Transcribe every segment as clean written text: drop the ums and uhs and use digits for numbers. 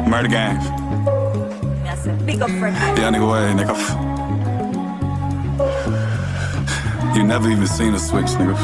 Murder gang. That's a big up friend. Yeah, nigga, way, nigga. You never even seen a switch, nigga.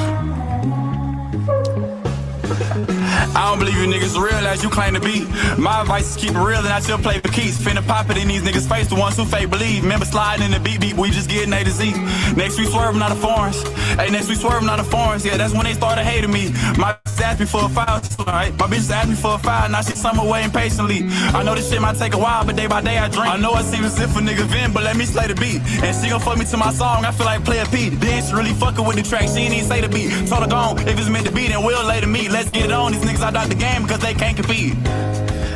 I don't believe you niggas real as you claim to be. My advice is keep it real and I still play for keys. Finna pop it in these niggas' face, the ones who fake believe. Remember sliding in the beat, we just getting A to Z. Next we swerving out of foreigns. Hey, next we swerving out of foreigns. Yeah, that's when they started hating me. My bitch asked me for a file, right? My bitch asked me for a file, now she somewhere waiting patiently. I know this shit might take a while, but day by day I drink. I know it seems as if a nigga vent, but let me slay the beat. And she gon' fuck me to my song, I feel like Player P. Then she really fucking with the track, she ain't even say the beat. Told her gone, if it's meant to be, then we'll lay to meet. Let's get it on, these niggas out the game because they can't compete.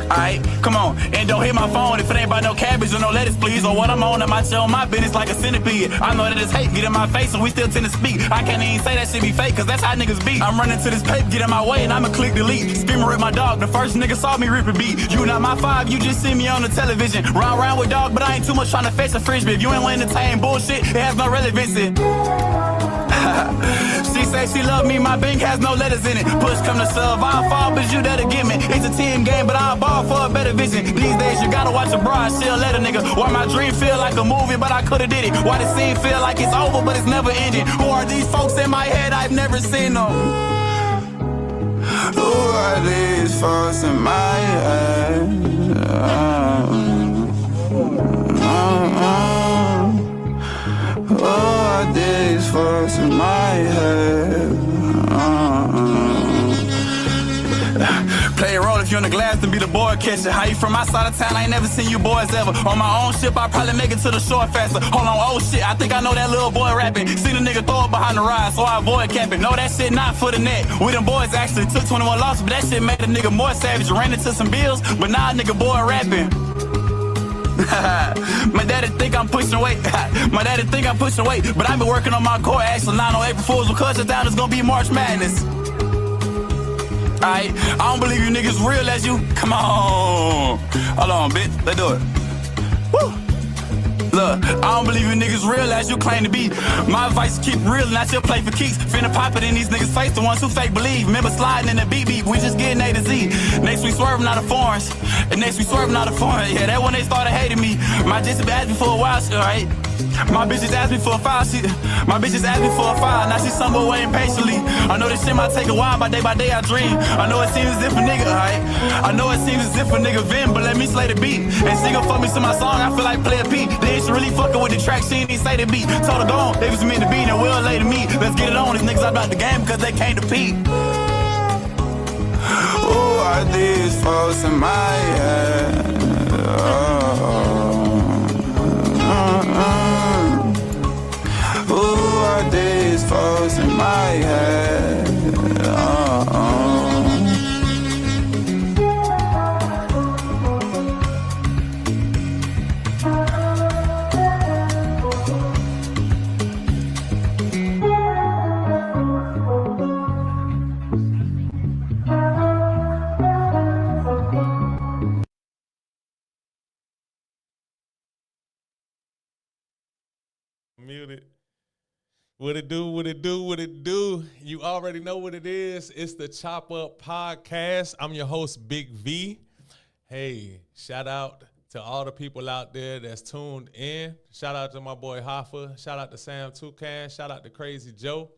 Alright, come on, and don't hit my phone if it ain't about no cabbage or no lettuce, please. Or what I'm on, I might show my business like a centipede. I know that it's hate, get in my face, and we still tend to speak. I can't even say that shit be fake, cause that's how niggas be. I'm running to this paper, get in my way, and I'ma click delete. Screaming with my dog, the first nigga saw me rip a beat. You not my five, you just see me on the television. Round with dog, but I ain't too much trying to fetch a frisbee. If you ain't wanna entertain bullshit, it has no relevancy. She say she love me, my bank has no letters in it. Push come to shove, I'll fall, but you there to get me. It's a team game, but I'll ball for a better vision. These days you gotta watch a broad, she'll let a nigga. Why my dream feel like a movie, but I could've did it. Why the scene feel like it's over, but it's never ending. Who are these folks in my head? I've never seen them. Who are these folks in my head? Who are these folks in my head? Play a role if you're in the glass and be the boy catcher. How you from my side of town? I ain't never seen you boys ever. On my own ship, I probably make it to the shore faster. Hold on, oh shit, I think I know that little boy rapping. Seen a nigga throw it behind the ride, so I avoid capping. No, that shit not for the net. We them boys actually took 21 losses, but that shit made a nigga more savage. Ran into some bills, but now a nigga boy rapping. My daddy think I'm pushing weight. My daddy think I'm pushing weight, but I've been working on my core actually. 9 on April Fools because it's down, it's gonna be March Madness. Alright, I don't believe you niggas real as you. Come on. Hold on, bitch. Let's do it. Woo. Look, I don't believe you niggas real as you claim to be. My advice is keep it real and I still play for keeps. Finna pop it in these niggas' face, the ones who fake believe. Remember sliding in the beat, we just getting A to Z. Next we swerving out of foreigns. And next we swerving out of foreigns. Yeah, that when they started hating me. My bitches asked me for a while, alright? My bitches asked me for a file, my bitches asked me for a file, now she somewhere waiting patiently. I know this shit might take a while, by day I dream. I know it seems as if a nigga, alright? I know it seems as if a nigga vent, but let me slay the beat. And she gon' fuck me to my song, I feel like Player P. Then she really fucking with the track, she ain't even say the beat. Told her gone, they was meant to be, and we'll lay to me. Let's get it on, these niggas out about the game because they can't compete. Who are these folks in my head? Who are these folks in my head? Muted. What it do, what it do, what it do. You already know what it is. It's the Chop Up Podcast. I'm your host, Big V. Hey, shout out to all the people out there that's tuned in. Shout out to my boy Hoffa. Shout out to Sam Toucan. Shout out to Crazy Joe.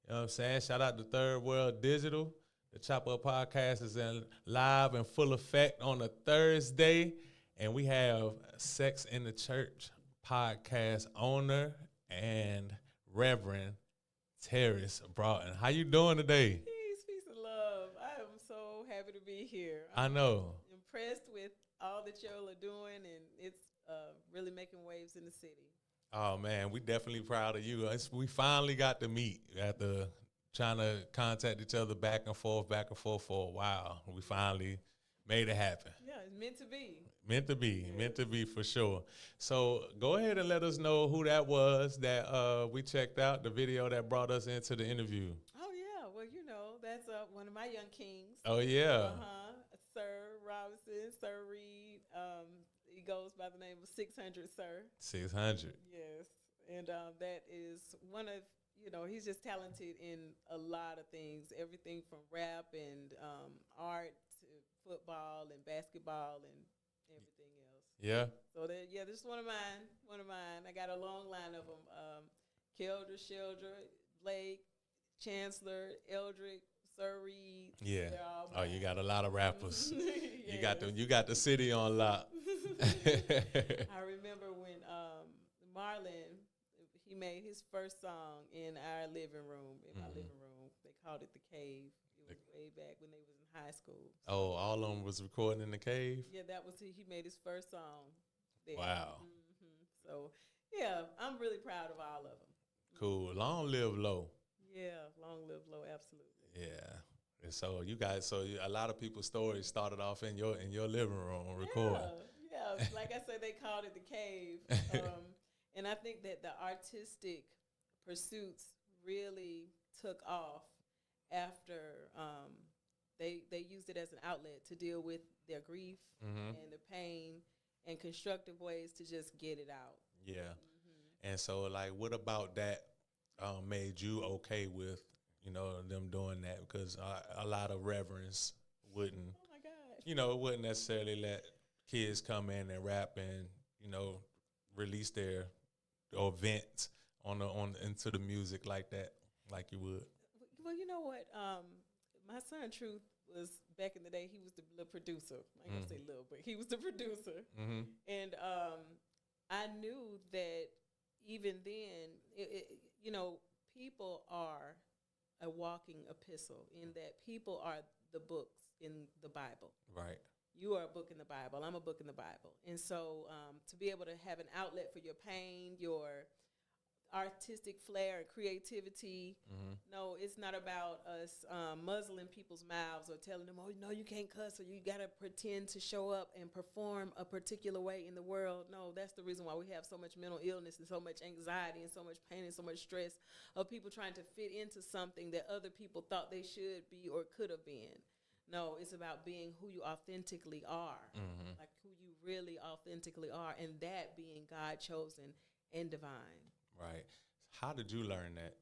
You know what I'm saying? Shout out to Third World Digital. The Chop Up Podcast is in live and full effect on a Thursday. And we have Sex in the Church podcast owner and Reverend Teris Broughton. How you doing today? Peace and love. I am so happy to be here. I know. Impressed with all that y'all are doing, and it's really making waves in the city. Oh, man, we definitely proud of you. We finally got to meet after trying to contact each other back and forth for a while. We finally made it happen. Yeah, it's meant to be. Meant to be for sure. So go ahead and let us know who that was that we checked out, the video that brought us into the interview. Oh, yeah. Well, you know, that's one of my young kings. Oh, yeah. Sir Robinson, Sir Reed. He goes by the name of 600 Sir. 600. Yes. And that is one of, you know, he's just talented in a lot of things, everything from rap and art, football and basketball and everything else. Yeah. So this is one of mine. I got a long line of them. Kelder, Sheldra, Blake, Chancellor, Eldrick, Sir Reed. Yeah. They're all Oh, you got a lot of rappers. Yes. You got the city on lock. I remember when Marlon, he made his first song in our living room, in my living room. They called it The Cave. It was way back when they was in high school. So, Oh, all of them was recording in the cave? yeah, that was he made his first song there. Wow. So, yeah, I'm really proud of all of them. Cool. Long live low. Yeah, long live low, absolutely. Yeah. And so a lot of people's stories started off in your living room recording. Yeah, like I said, they called it The Cave. And I think that the artistic pursuits really took off after they used it as an outlet to deal with their grief and their pain and constructive ways to just get it out. Yeah. And so, like, what about that made you okay with, them doing that? Because a lot of reverends wouldn't, Oh, my God. Wouldn't necessarily let kids come in and rap and, release their or vent into the music like that, like you would. Well, you know what? My son Truth was back in the day. He was the producer. I ain't gonna say little, but he was the producer. And I knew that even then, people are a walking epistle in that people are the books in the Bible. Right. You are a book in the Bible. I'm a book in the Bible. And so to be able to have an outlet for your pain, your artistic flair and creativity. No, it's not about us muzzling people's mouths or telling them, oh, no, you can't cuss or you got to pretend to show up and perform a particular way in the world. No, that's the reason why we have so much mental illness and so much anxiety and so much pain and so much stress of people trying to fit into something that other people thought they should be or could have been. No, it's about being who you authentically are, like who you really authentically are, and that being God chosen and divine. Right. How did you learn that?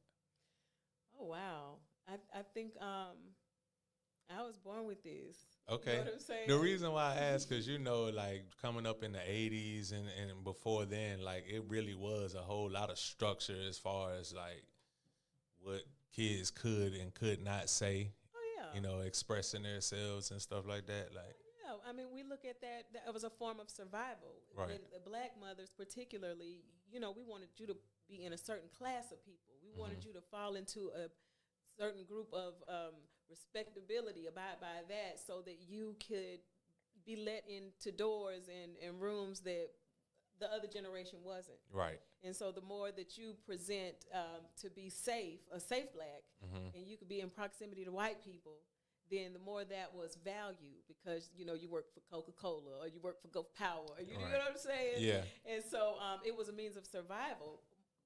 Oh, wow. I think I was born with this. Okay. You know what I'm saying? The reason why I ask, because, like, coming up in the 80s and before then, like, it really was a whole lot of structure as far as, like, what kids could and could not say. Oh, yeah. Expressing themselves and stuff like that. Like, yeah, I mean, we look at that was a form of survival. Right. And the black mothers particularly, we wanted you to be in a certain class of people. We wanted you to fall into a certain group of respectability, abide by that, so that you could be let into doors and rooms that the other generation wasn't. right. And so the more that you present to be safe, a safe black, and you could be in proximity to white people, then the more that was valued because, you work for Coca-Cola or you work for Go Power. Or you know what I'm saying? Yeah. And so it was a means of survival.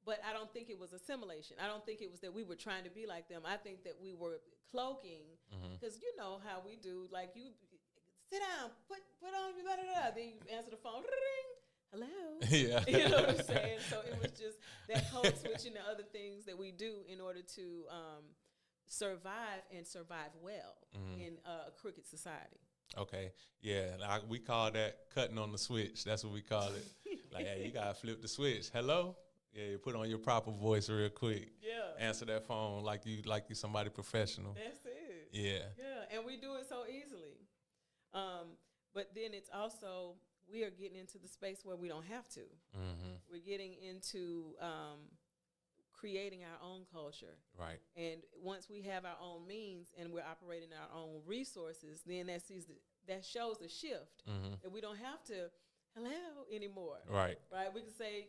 But I don't think it was assimilation. I don't think it was that we were trying to be like them. I think that we were cloaking because you know how we do. Like, you sit down, put on, da-da-da. Then you answer the phone, ring. Hello. Yeah. You know what I'm saying? So it was just that code switching to other things that we do in order to survive and survive well in a crooked society. Okay. Yeah. We call that cutting on the switch. That's what we call it. Like, hey, you got to flip the switch. Hello? Yeah, you put on your proper voice real quick. Yeah. Answer that phone like you somebody professional. That's it. Yeah. Yeah, and we do it so easily. But then it's also, we are getting into the space where we don't have to. We're getting into creating our own culture. Right. And once we have our own means and we're operating our own resources, then that shows the shift. And we don't have to hello anymore. Right. Right? We can say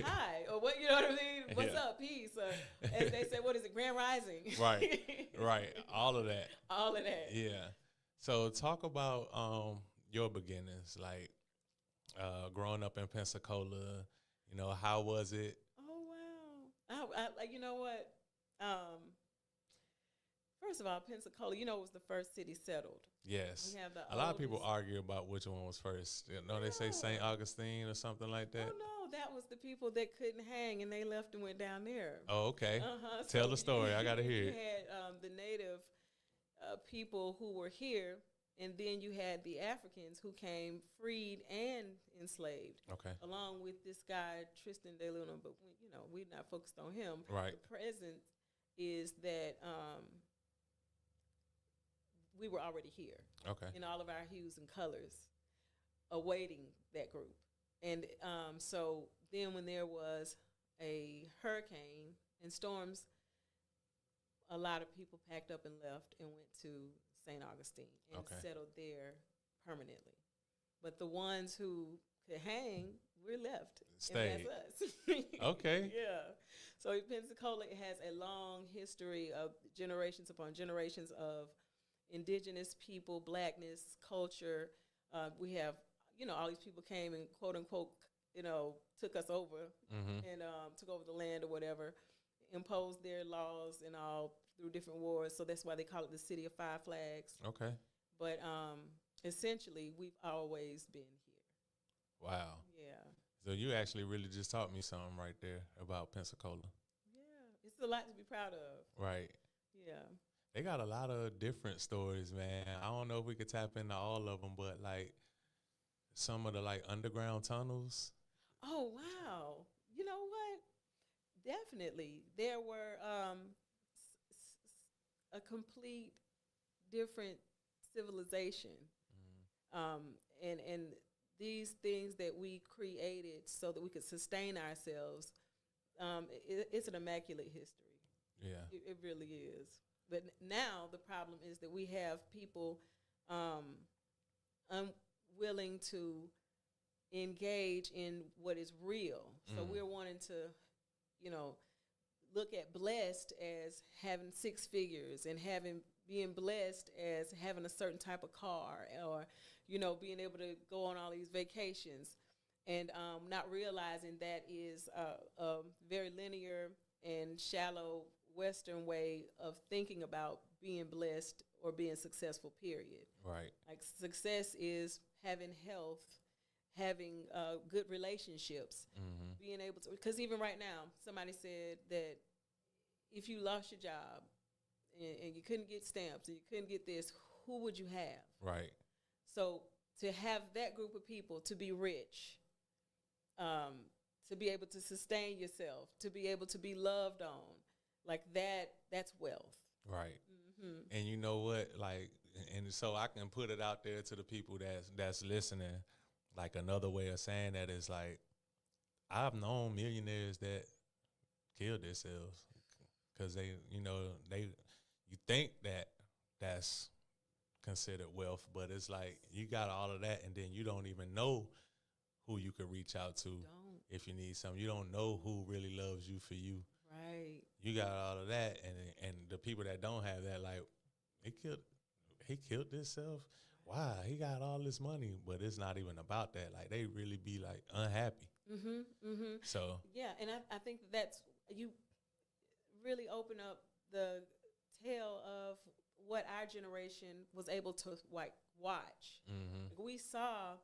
hi, or what, you know what I mean? What's up, peace? As they say, what is it, Grand Rising? Right. Right. All of that. All of that. Yeah. So talk about your beginnings, like growing up in Pensacola. How was it? Oh, wow. I you know what? First of all, Pensacola, was the first city settled. Yes. We have the a lot of people oldest- argue about which one was first. They say St. Augustine or something like that. Oh, no, that was the people that couldn't hang, and they left and went down there. Oh, okay. So Tell the story. I got to hear you it. had the native people who were here, And then you had the Africans who came freed and enslaved. Okay. Along with this guy, Tristan de Luna, but we're not focused on him. Right. The present is that we were already here. Okay. In all of our hues and colors, awaiting that group. And so then when there was a hurricane and storms, a lot of people packed up and left and went to St. Augustine and settled there permanently. But the ones who could hang, we're left. Stayed. And that's us. Okay. Yeah. So Pensacola has a long history of generations upon generations of indigenous people, blackness, culture. We have, all these people came and quote unquote, took us over and took over the land or whatever, imposed their laws and all through different wars. So that's why they call it the City of Five Flags. Okay. But essentially, we've always been here. Wow. Yeah. So you actually really just taught me something right there about Pensacola. Yeah. It's a lot to be proud of. Right. Yeah. They got a lot of different stories, man. I don't know if we could tap into all of them, but like some of the like underground tunnels. Oh, wow. You know what? Definitely. There were a complete different civilization. And these things that we created so that we could sustain ourselves, it's an immaculate history. Yeah. It really is. But now the problem is that we have people unwilling to engage in what is real. So we're wanting to, look at blessed as having six figures and being blessed as having a certain type of car or, being able to go on all these vacations and not realizing that is a very linear and shallow Western way of thinking about being blessed or being successful, period. Right. Like success is having health, having good relationships, being able to, because even right now, somebody said that if you lost your job and you couldn't get stamps and you couldn't get this, who would you have? Right. So to have that group of people to be rich, to be able to sustain yourself, to be able to be loved on, like that's wealth. Right. And you know what? Like, and so I can put it out there to the people that's listening. Like another way of saying that is like, I've known millionaires that killed themselves because they, you think that that's considered wealth, but it's like you got all of that and then you don't even know who you could reach out to if you need something. You don't know who really loves you for you. Right. You got all of that, and the people that don't have that, like, he killed himself. Wow, he got all this money, but it's not even about that. Like, they really be like unhappy. So yeah, and I think that's, you really open up the tale of what our generation was able to watch. Like, we saw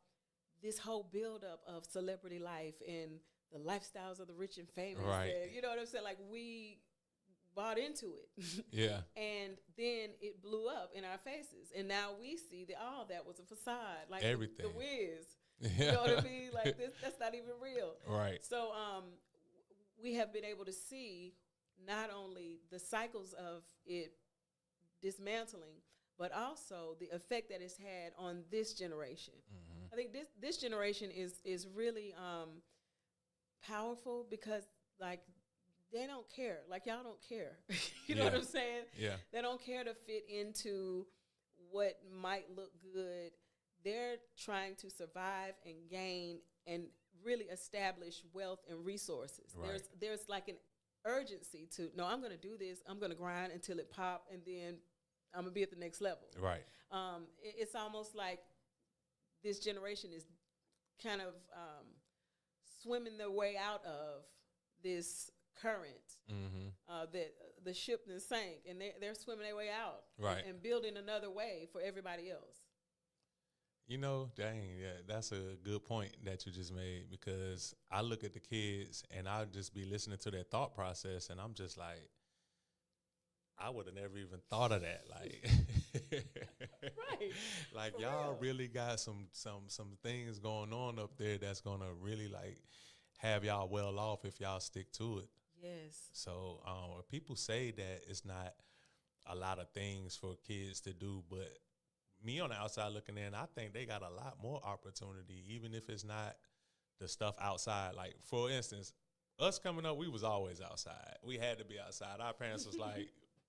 this whole buildup of celebrity life and the lifestyles of the rich and famous. Right. And, you know what I'm saying? Like, we bought into it. Yeah. And then it blew up in our faces. And now we see that all that was a facade. Like everything. The Wiz. Yeah. You know what I mean? Like, that's not even real. Right. So we have been able to see not only the cycles of it dismantling, but also the effect that it's had on this generation. I think this generation is really powerful because, like, they don't care. Like, y'all don't care. You know what I'm saying? Yeah. They don't care to fit into what might look good. They're trying to survive and gain and really establish wealth and resources. Right. There's like an urgency to, no, I'm going to do this. I'm going to grind until it pop, and then I'm going to be at the next level. Right. It's almost like this generation is kind of swimming their way out of this current that the ship that sank, and they're swimming their way out, right, and building another way for everybody else. You know, dang, yeah, that's a good point that you just made, because I look at the kids and I'll just be listening to their thought process, and I'm just like, I would have never even thought of that. Like, Right. like For y'all real. really got some things going on up there that's gonna really like have y'all well off if y'all stick to it. Yes. So people say that it's not a lot of things for kids to do, but me on the outside looking in, I think they got a lot more opportunity, even if it's not the stuff outside. Like, for instance, us coming up, we was always outside. We had to be outside. Our parents was like,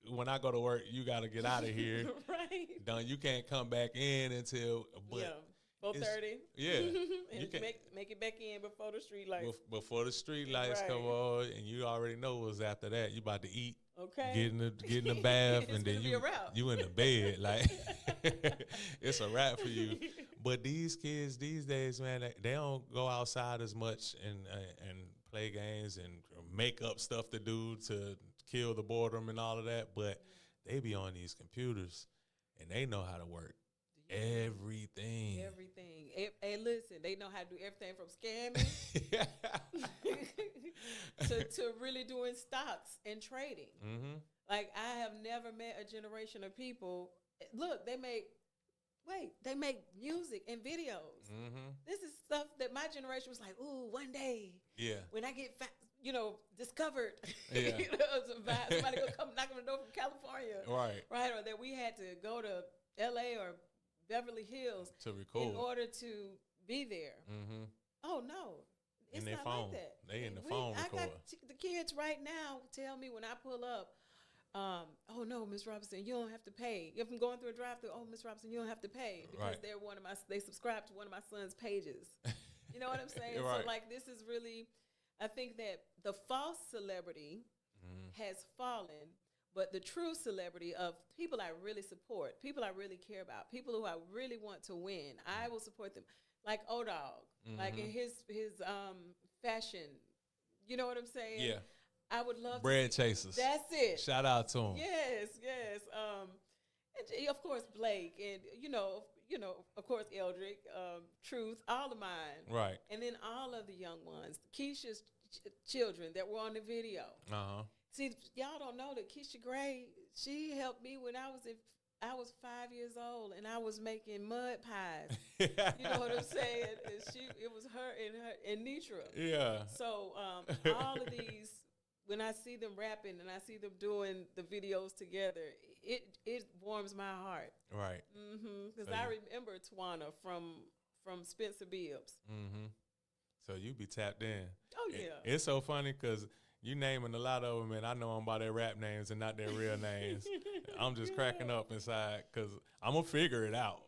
when I go to work, you got to get out of here. Right. Done. You can't come back in until, but Yeah. 4:30. yeah, and you can make it back in before the street lights. before the street lights Right. come on, and you already know what's after that. You about to eat, Okay. get in the bath, It's and then gonna be a wrap. you in the bed. Like, it's a wrap for you. But these kids these days, man, they don't go outside as much and play games and make up stuff to do to kill the boredom and all of that. But they be on these computers and they know how to work everything. Everything. Hey, listen, they know how to do everything from scamming to really doing stocks and trading. Mm-hmm. Like, I have never met a generation of people. Look, they make music and videos. Mm-hmm. This is stuff that my generation was like, ooh, one day Yeah. when I get discovered, Yeah. somebody gonna come knock on the door from California, Right. or that we had to go to L.A. or Beverly Hills To in record. order to be there. Mm-hmm. Oh no, it's In their not phone. like that. They in the phone I recorder. got the kids right now tell me when I pull up, oh no, Miss Robinson, you don't have to pay. If I'm going through a drive-through, oh, Miss Robinson, you don't have to pay because Right. they subscribe to one of my son's pages. You know what I'm saying? Right. So like, this is really, I think that the false celebrity has fallen, but the true celebrity of people I really support, people I really care about, people who I really want to win, I will support them. Like O-Dog, like in his fashion, you know what I'm saying? Yeah. I would love Bread to see, chasers. That's it. Shout out to them. Yes. And of course Blake, and of course Eldrick, Truth, all of mine, Right. and then all of the young ones, Keisha's children that were on the video. Uh-huh. See, y'all don't know that Keisha Gray, she helped me when I was 5 years old and I was making mud pies. You know what I'm saying? And it was her and Nitra. Yeah. So all of these, when I see them rapping and I see them doing the videos together, it warms my heart. Right. Because So I remember Tawana from Spencer Bibbs. Mm-hmm. So you be tapped in. Oh yeah. It's so funny because you naming a lot of them, and I know them by their rap names and not their real names. I'm just cracking up inside because I'm going to figure it out.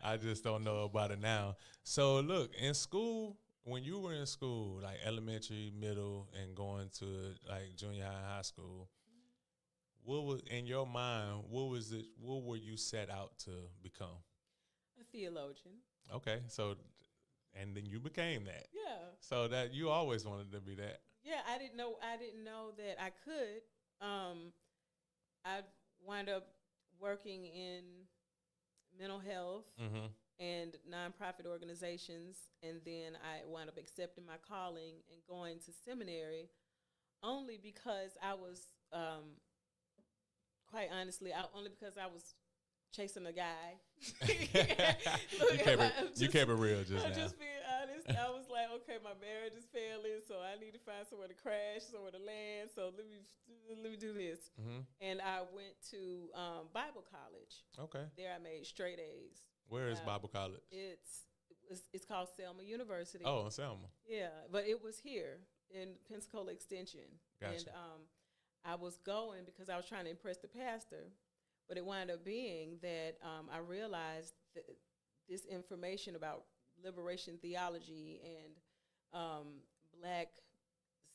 I just don't know about it now. So look, in school, when you were in school, like elementary, middle, and going to like junior high, high school, what was in your mind? What were you set out to become? A theologian. Okay, so and then you became that. Yeah. So that you always wanted to be that. Yeah, I didn't know that I could. I wound up working in mental health and nonprofit organizations, and then I wound up accepting my calling and going to seminary only because I was, quite honestly, only because I was chasing a guy. You kept it real just I'm now. just being honest. I was like, okay, my marriage is failing, so I need to find somewhere to crash, somewhere to land. So let me do this. And I went to Bible college. Okay. There I made straight A's. Where is Bible college? It's called Selma University. Oh, in Selma. Yeah, but it was here in Pensacola Extension. Gotcha. And I was going because I was trying to impress the pastor. But it wound up being that I realized that this information about liberation theology and Black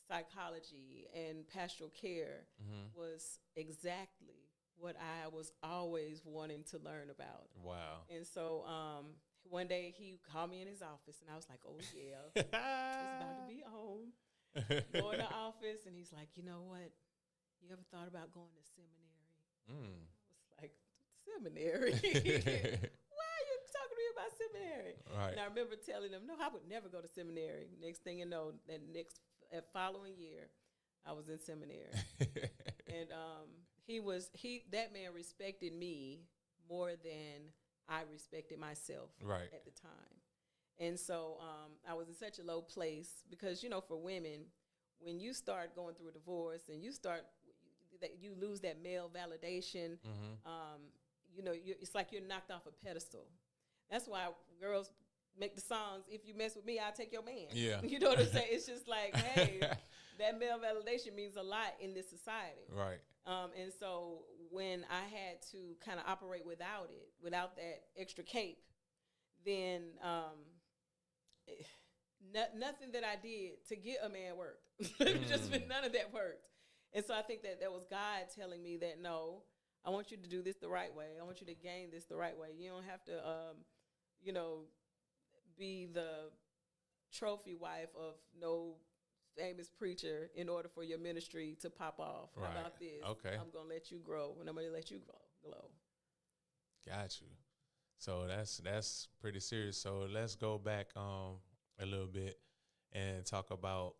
psychology and pastoral care was exactly what I was always wanting to learn about. Wow. And so one day he called me in his office, and I was like, oh, yeah, it's about to be on. Go in the office, and he's like, you know what? You ever thought about going to seminary? Like, seminary? Why are you talking to me about seminary? Right. And I remember telling them, no, I would never go to seminary. Next thing you know, that following year, I was in seminary. And that man respected me more than I respected myself at the time. And so I was in such a low place because, for women, when you start going through a divorce and you lose that male validation, it's like you're knocked off a pedestal. That's why girls make the songs, if you mess with me, I'll take your man. Yeah. You know what I'm saying? It's just like, hey, that male validation means a lot in this society. Right. And so when I had to kind of operate without that extra cape, then nothing that I did to get a man worked. None of that worked. And so I think that was God telling me that, no, I want you to do this the right way. I want you to gain this the right way. You don't have to, be the trophy wife of no famous preacher in order for your ministry to pop off. How about this? Okay. I'm going to let you grow, and I'm going to let you glow. Got you. So that's pretty serious. So let's go back a little bit and talk about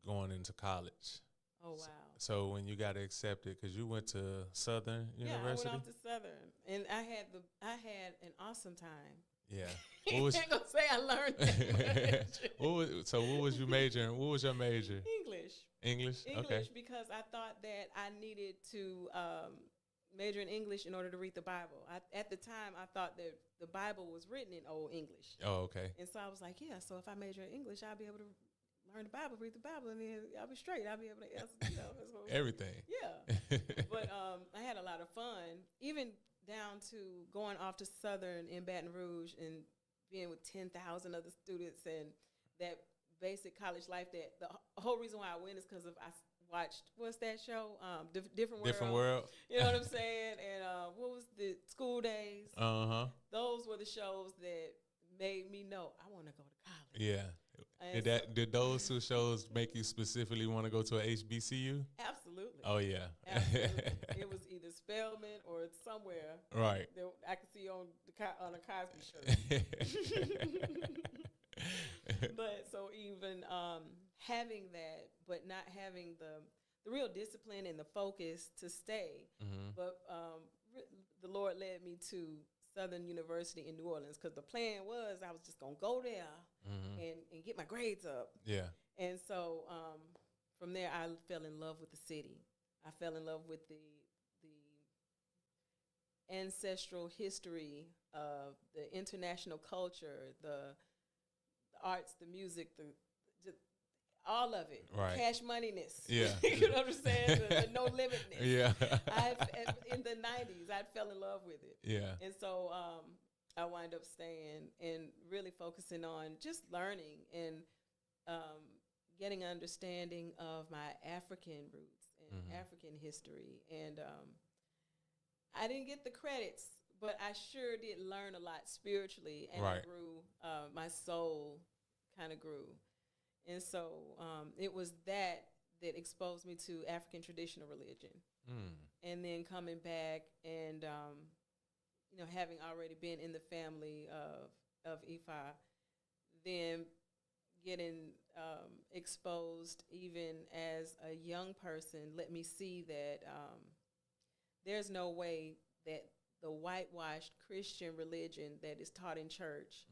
going into college. Oh, wow. So when you got accepted, because you went to Southern University? Yeah, I went off to Southern, and I had an awesome time. Yeah. I ain't gonna say I learned that much. What was you majoring? What was your major? English, Okay. because I thought that I needed to major in English in order to read the Bible. At the time, I thought that the Bible was written in Old English. Oh, okay. And so I was like, yeah, so if I major in English, I'll be able to learn the Bible, read the Bible, and then I'll be straight. I'll be able to answer, everything. Yeah. But I had a lot of fun, even down to going off to Southern in Baton Rouge and being with 10,000 other students and that basic college life. That the whole reason why I went is because I watched, what's that show? Different World. Different World. You know what I'm saying? And what was the School Days? Uh-huh. Those were the shows that made me know I want to go to college. Yeah. Did those two shows make you specifically want to go to a HBCU? Absolutely. Oh, yeah. Absolutely. It was either Spelman or somewhere. Right. That I could see on a Cosby shirt. But so even having that, but not having the real discipline and the focus to stay. Mm-hmm. But the Lord led me to Southern University in New Orleans because the plan was I was just going to go there and get my grades up. Yeah. And so from there, I fell in love with the city. I fell in love with the ancestral history of the international culture, the arts, the music, just all of it. Right. Cash moneyness. Yeah. You know what I'm saying? The no limitness. Yeah. In the 90s, I fell in love with it. Yeah. And so I wind up staying and really focusing on just learning and getting an understanding of my African roots and African history. And I didn't get the credits, but I sure did learn a lot spiritually, and I grew. My soul kind of grew. And so it was that exposed me to African traditional religion. And then coming back and, having already been in the family of Ifa, then getting exposed even as a young person, let me see that there's no way that the whitewashed Christian religion that is taught in church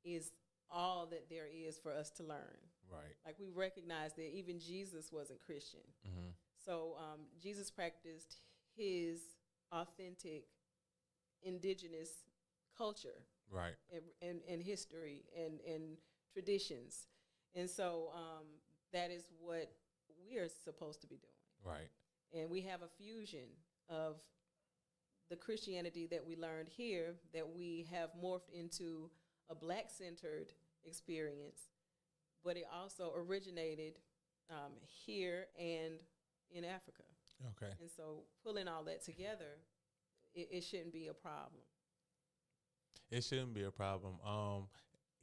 is all that there is for us to learn. Right. Like we recognize that even Jesus wasn't Christian. So Jesus practiced his authentic indigenous culture. Right. And history and traditions. And so that is what we are supposed to be doing. Right. And we have a fusion of the Christianity that we learned here that we have morphed into a Black-centered experience, but it also originated here and in Africa. Okay. And so pulling all that together, it shouldn't be a problem. It shouldn't be a problem.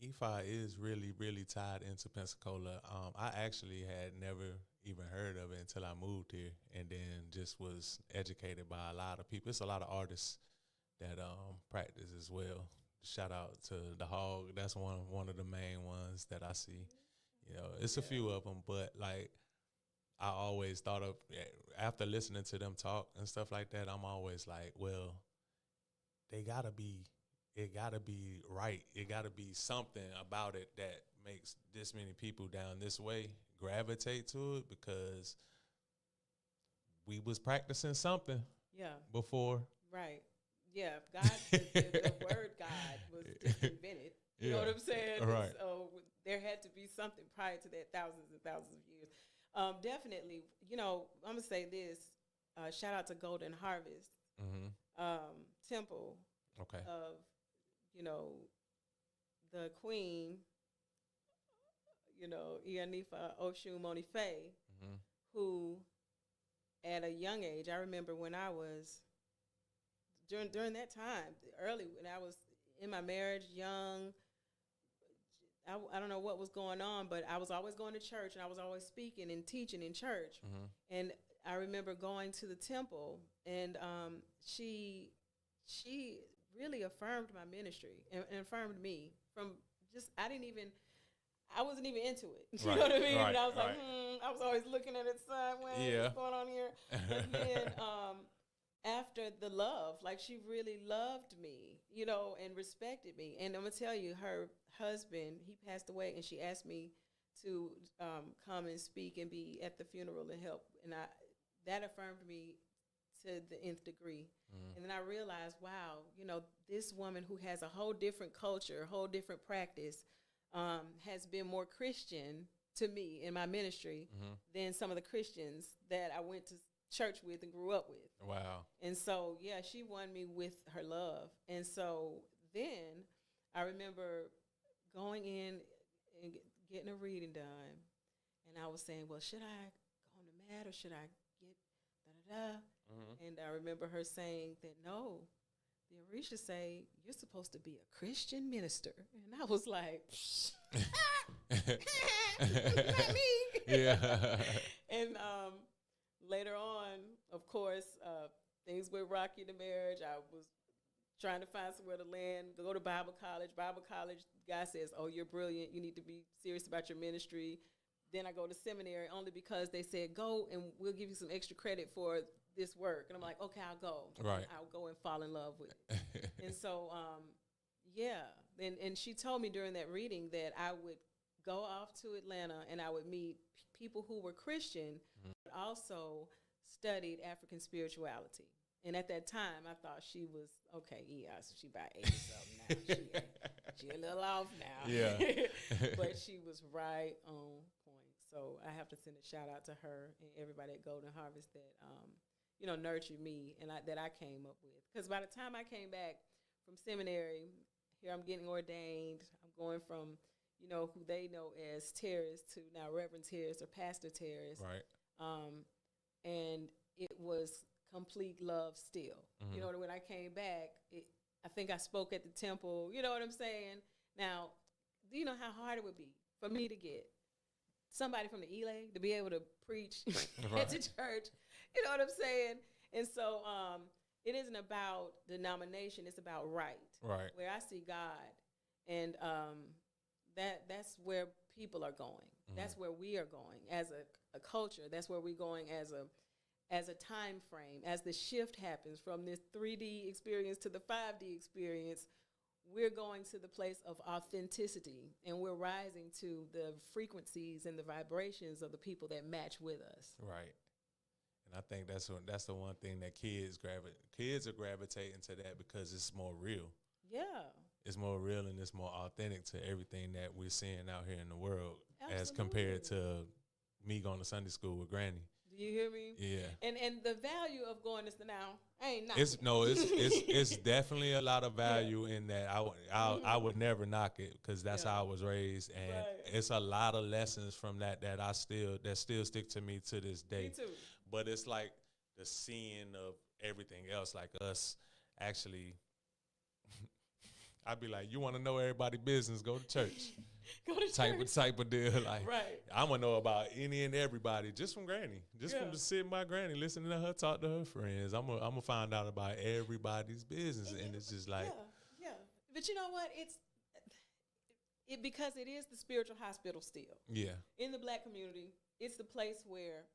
EFI is really, really tied into Pensacola. I actually had never even heard of it until I moved here, and then just was educated by a lot of people. It's a lot of artists that practice as well. Shout out to the Hog. That's one of the main ones that I see. It's a few of them, but like I always thought of, after listening to them talk and stuff like that, I'm always like, well, it gotta be right. It gotta be something about it that makes this many people down this way gravitate to it, because we was practicing something before. Right. Yeah. God, the word God was just invented. You know what I'm saying? Right. So there had to be something prior to that, thousands and thousands of years. Definitely, I'm going to say this. Shout out to Golden Harvest Temple of, the queen, Ianifa Oshun Monife, who at a young age, I remember when I was, during that time, early, when I was in my marriage, young, I don't know what was going on, but I was always going to church, and I was always speaking and teaching in church. And I remember going to the temple, and she really affirmed my ministry and affirmed me from just, I wasn't even into it. You know what I mean? And I was like, I was always looking at it sideways, what's going on here? But then after the love, like, she really loved me, and respected me. And I'm going to tell you, her husband, he passed away, and she asked me to come and speak and be at the funeral and help. And that affirmed me to the nth degree. And then I realized, wow, this woman who has a whole different culture, a whole different practice, has been more Christian to me in my ministry than some of the Christians that I went to church with and grew up with. Wow. And so, yeah, she won me with her love. And so then I remember going in and getting a reading done. And I was saying, well, should I go on the mat, or should I get da-da-da? And I remember her saying that, no, the Orisha say, you're supposed to be a Christian minister. And I was like, not me. Yeah. And later on, of course, things went rocky in the marriage. I was trying to find somewhere to land, go to Bible college. Bible college, guy says, oh, you're brilliant. You need to be serious about your ministry. Then I go to seminary only because they said, go and we'll give you some extra credit for this work. And I'm like, okay, I'll go. Right. I'll go and fall in love with it. And so, and she told me during that reading that I would go off to Atlanta and I would meet people who were Christian, but also studied African spirituality. And at that time, I thought she was, okay, yeah, so she about 80-something now. She a little off now. Yeah. But she was right on point. So I have to send a shout out to her and everybody at Golden Harvest that, nurtured me and that I came up with. Because by the time I came back from seminary, here I'm getting ordained. I'm going from, who they know as Teris to now Reverend Teris or Pastor Teris. Right. And it was complete love still. When I came back, I think I spoke at the temple. You know what I'm saying? Now, do you know how hard it would be for me to get somebody from the Elay to be able to preach at the church? You know what I'm saying? And so it isn't about denomination. It's about right. Where I see God. And that's where people are going. That's where we are going as a culture. That's where we're going as a time frame. As the shift happens from this 3D experience to the 5D experience, we're going to the place of authenticity, and we're rising to the frequencies and the vibrations of the people that match with us. Right. And I think that's the one thing that kids are gravitating to that because it's more real. Yeah. It's more real and it's more authentic to everything that we're seeing out here in the world. Absolutely. As compared to me going to Sunday school with Granny. Do you hear me? Yeah. And the value of going to now, I ain't not. It's definitely a lot of value in that. I would never knock it because that's how I was raised, and it's a lot of lessons from that still stick to me to this day. Me too. But it's like the seeing of everything else, like us actually. I'd be like, you want to know everybody's business? Go to church. Go to church. Type of deal. Like, right. I'm going to know about any and everybody just from Granny. Just from just sitting by Granny, listening to her talk to her friends. I'm gonna find out about everybody's business. And it's just like. Yeah. But you know what? It's because it is the spiritual hospital still. Yeah. In the Black community, it's the place where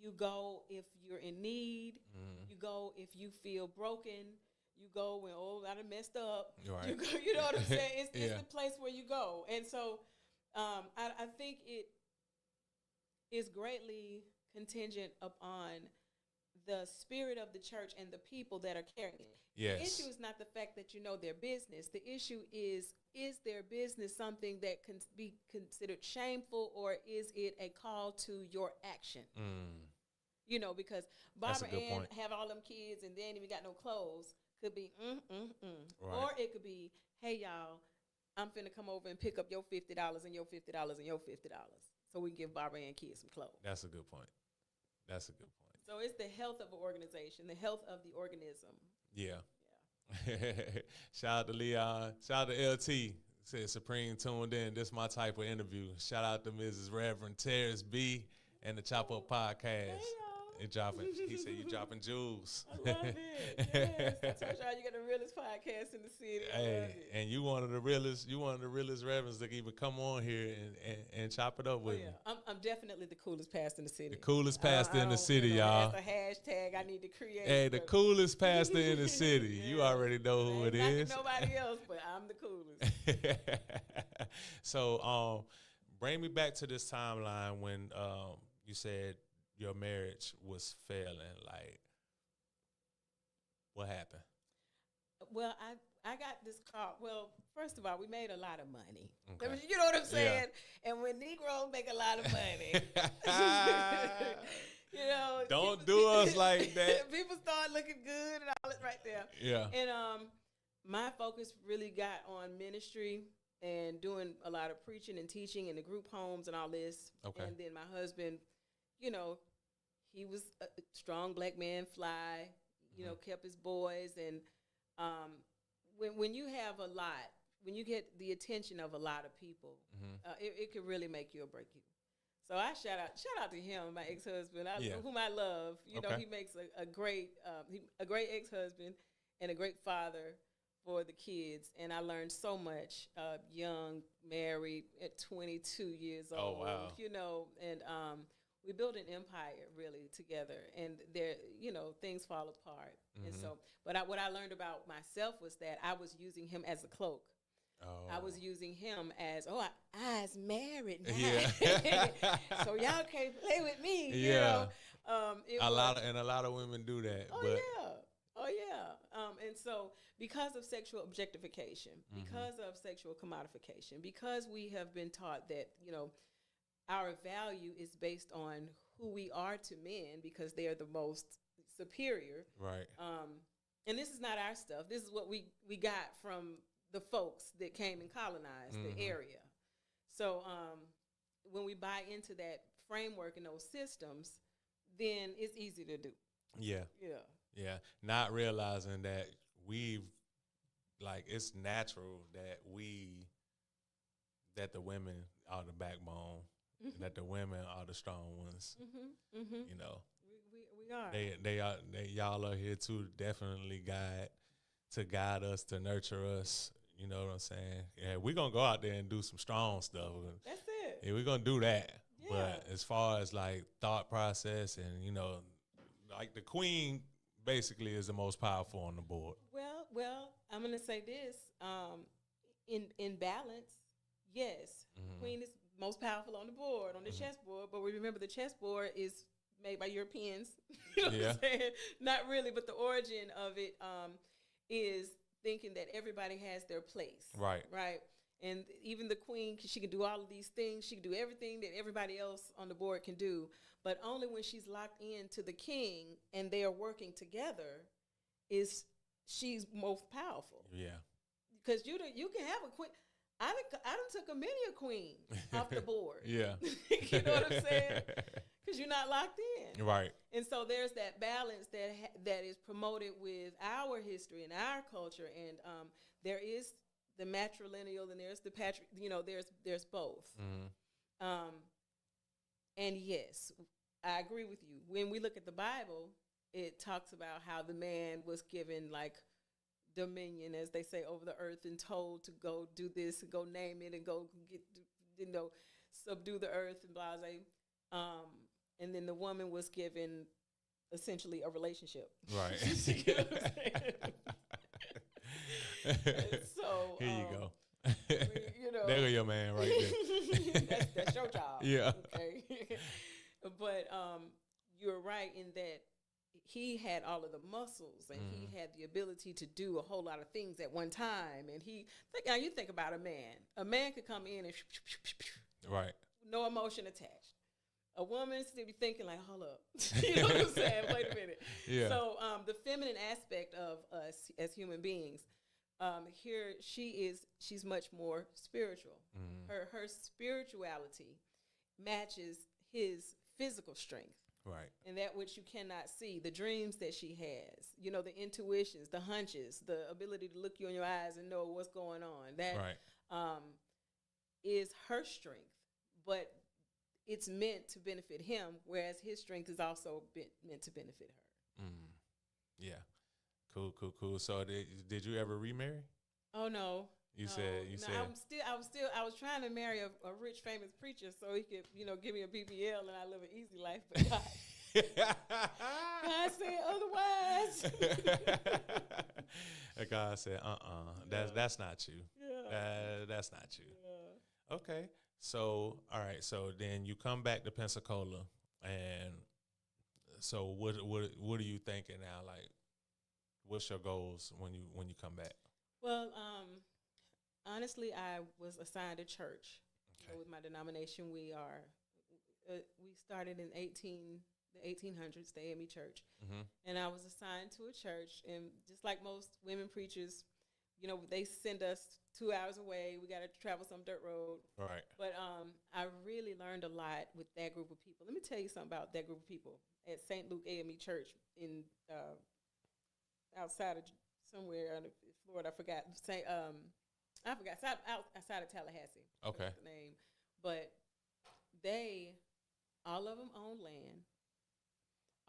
You go if you're in need. You go if you feel broken. You go when, I done messed up. Right. You go, you know what I'm saying? It's Yeah. the place where you go. And so I think it is greatly contingent upon the spirit of the church and the people that are carrying it. Yes. The issue is not the fact that you know their business. The issue is their business something that can be considered shameful, or is it a call to your action? You know, because Barbara Ann have all them kids and they ain't even got no clothes. Could be, Right. Or it could be, hey, y'all, I'm finna come over and pick up your $50 and your $50 and your $50 so we can give Barbara Ann kids some clothes. That's a good point. That's a good point. So it's the health of an organization, the health of the organism. Yeah. Shout out to Leon. Shout out to LT. Said Supreme tuned in. This is my type of interview. Shout out to Mrs. Reverend Teris B and the Chop Up Podcast. He said you dropping jewels. I love it. Yes. I told y'all you got the realest podcast in the city. I love it. And you one of the realest reverends that even come on here and chop it up with me. I'm definitely the coolest pastor in the city. The coolest pastor in the city, y'all. That's a hashtag I need to create. Hey, the coolest pastor in the city. You already know who it is. Nobody else, but I'm the coolest. So, bring me back to this timeline when you said your marriage was failing. Like, what happened? Well, I got this call. Well, first of all, we made a lot of money. Okay. You know what I'm saying? Yeah. And when Negroes make a lot of money, you know, don't do us like that. People start looking good and all it right there. Yeah. And my focus really got on ministry and doing a lot of preaching and teaching in the group homes and all this. Okay. And then my husband, you know, he was a strong black man, fly, you know, kept his boys. And when you have a lot, when you get the attention of a lot of people, it could really make you or break you. So I shout out to him, my ex-husband, whom I love. You know, he makes a great ex-husband and a great father for the kids. And I learned so much, young, married at 22 years old. Oh, wow. You know, and we built an empire really together, and there, you know, things fall apart. And so, but what I learned about myself was that I was using him as a cloak. Oh. I was using him as, I was married now. Yeah. So y'all can't play with me. Yeah. You know? A lot of women do that. Oh, yeah. And so because of sexual objectification, because of sexual commodification, because we have been taught that, you know, our value is based on who we are to men because they are the most superior. Right. And this is not our stuff. This is what we got from the folks that came and colonized the area. So when we buy into that framework and those systems, then it's easy to do. Yeah. Yeah. Yeah. Not realizing that it's natural that the women are the backbone, that the women are the strong ones. You know, we are. Y'all are here to definitely guide us, to nurture us. You know what I'm saying? Yeah, we're gonna go out there and do some strong stuff. That's it. Yeah, we're gonna do that. Yeah. But as far as like thought process and, you know, like the queen basically is the most powerful on the board. Well, I'm gonna say this. In balance, yes, queen is most powerful on the board, on the chessboard. But we remember the chessboard is made by Europeans. You know what I'm saying? Not really, but the origin of it is thinking that everybody has their place. Right. Right. And even the queen, she can do all of these things. She can do everything that everybody else on the board can do. But only when she's locked into the king and they are working together is she's most powerful. Yeah. Because you can have a queen. I done took many a queen off the board. Yeah. You know what I'm saying? Because you're not locked in. Right. And so there's that balance that is promoted with our history and our culture. And there is the matrilineal and there's the there's both. And yes, I agree with you. When we look at the Bible, it talks about how the man was given like dominion, as they say, over the earth and told to go do this and go name it and go get, subdue the earth and blase. and then the woman was given essentially a relationship. Right. You know what I'm saying? So Here you go. you know, There go your man right there. that's your job. Yeah. Okay. But you're right in that he had all of the muscles and he had the ability to do a whole lot of things at one time. And now you think about a man. A man could come in and Right. no emotion attached. A woman still be thinking like, hold up. You know what I'm saying? Wait a minute. Yeah. So the feminine aspect of us as human beings, here she's much more spiritual. Her spirituality matches his physical strength. Right. And that which you cannot see, the dreams that she has, you know, the intuitions, the hunches, the ability to look you in your eyes and know what's going on. That is her strength, but it's meant to benefit him, whereas his strength is also meant to benefit her. Yeah. Cool. So did you ever remarry? Oh no. You No, said I was trying to marry a rich famous preacher so he could, you know, give me a BBL and I live an easy life, but God said otherwise. God said, that's not you. Yeah. That's not you. Yeah. Okay. So, all right. So then you come back to Pensacola, and so what are you thinking now? Like, what's your goals when you come back? Well, honestly, I was assigned a church. Okay. So with my denomination, we started in the 1800s, the AME Church, and I was assigned to a church. And just like most women preachers, you know, they send us 2 hours away. We got to travel some dirt road. Right. But I really learned a lot with that group of people. Let me tell you something about that group of people at St. Luke AME Church in outside of somewhere in Florida. I forgot. Outside of Tallahassee. Okay. That's the name. But all of them own land.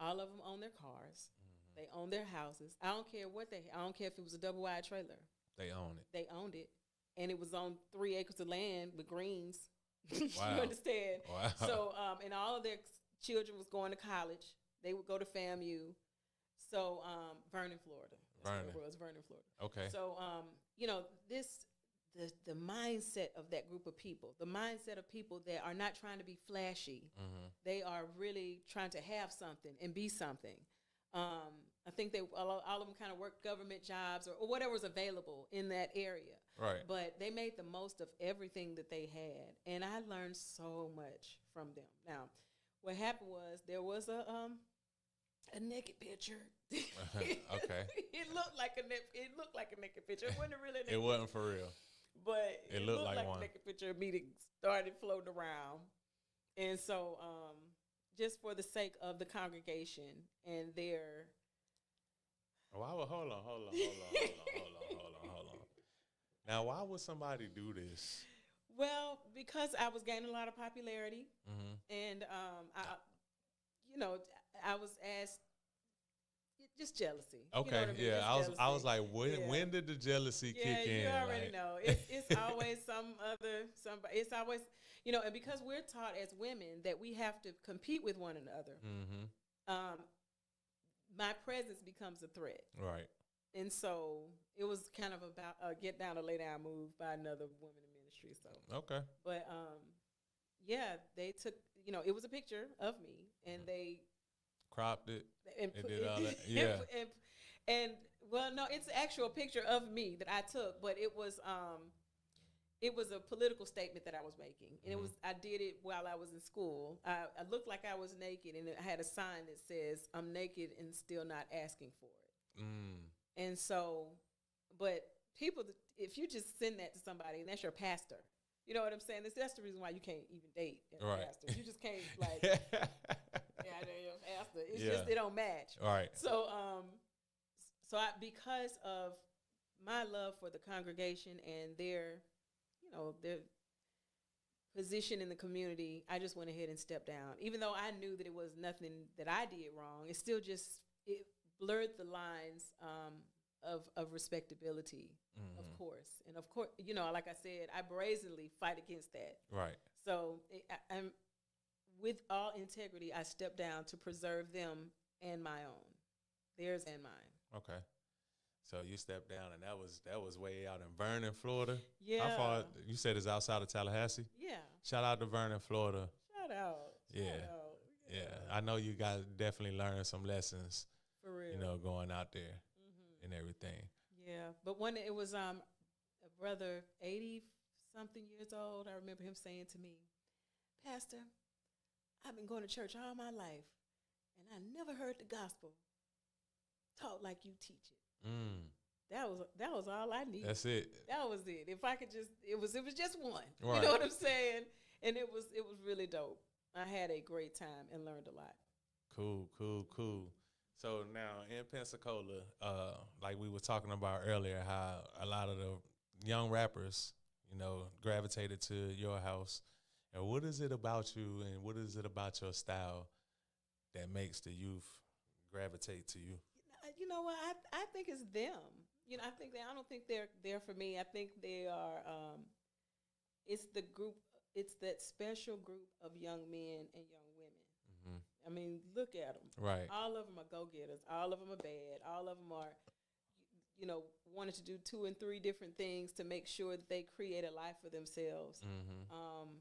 All of them own their cars. They own their houses. I don't care if it was a double wide trailer. They own it. They owned it. And it was on 3 acres of land with greens. Wow. You understand? Wow. So, and all of their children was going to college. They would go to FAMU. So, Vernon, Florida. That's where it was, Vernon, Florida. Okay. So, you know, the mindset of that group of people, the mindset of people that are not trying to be flashy. They are really trying to have something and be something. I think all of them kind of worked government jobs or whatever was available in that area. Right. But they made the most of everything that they had. And I learned so much from them. Now, what happened was there was a naked picture. Okay. It looked like a naked picture. It wasn't really a naked It wasn't for real. but it looked like one. a naked picture of me that started floating around. And so just for the sake of the congregation and their Hold on. Now, why would somebody do this? Well, because I was gaining a lot of popularity, and I was asked, just jealousy. Okay, you know what I mean? yeah, Just I was jealousy. like, when did the jealousy kick in? You already like, know. It's always somebody. It's always, and because we're taught as women that we have to compete with one another, my presence becomes a threat. Right. And so it was kind of about a get down or lay down move by another woman in ministry. So okay, but yeah, they took it was a picture of me and they cropped it and did all that. Yeah. and well, no, it's an actual picture of me that I took, but it was a political statement that I was making, and I did it while I was in school. I looked like I was naked, and I had a sign that says, "I'm naked and still not asking for it." And so, but people, if you just send that to somebody, and that's your pastor, you know what I'm saying? That's the reason why you can't even date as a pastor. You just can't like, yeah, they're your pastor. It's just they don't match. Right. So, because of my love for the congregation and their position in the community, I just went ahead and stepped down. Even though I knew that it was nothing that I did wrong, it still it blurred the lines of respectability, of course. And of course, like I said, I brazenly fight against that. Right. So with all integrity, I stepped down to preserve them and my own, theirs and mine. Okay. So you stepped down, and that was way out in Vernon, Florida. Yeah. How far? You said it's outside of Tallahassee. Yeah. Shout out to Vernon, Florida. Shout out. Yeah. Shout out. Yeah, I know you guys definitely learned some lessons. For real. You know, going out there and everything. Yeah, but when it was a brother, 80-something years old, I remember him saying to me, Pastor, I've been going to church all my life, and I never heard the gospel taught like you teach it. That was all I needed. That's it. That was it. If I could just, it was just one. Right. You know what I'm saying? And it was really dope. I had a great time and learned a lot. Cool. So now in Pensacola, like we were talking about earlier, how a lot of the young rappers, you know, gravitated to your house. And what is it about you, and what is it about your style that makes the youth gravitate to you? You know what? I think it's them. You know, I don't think they're there for me. I think they are. It's the group. It's that special group of young men and young women. Mm-hmm. I mean, look at them. Right. All of them are go-getters. All of them are bad. All of them are, you know, wanting to do 2 and 3 different things to make sure that they create a life for themselves. Mm-hmm.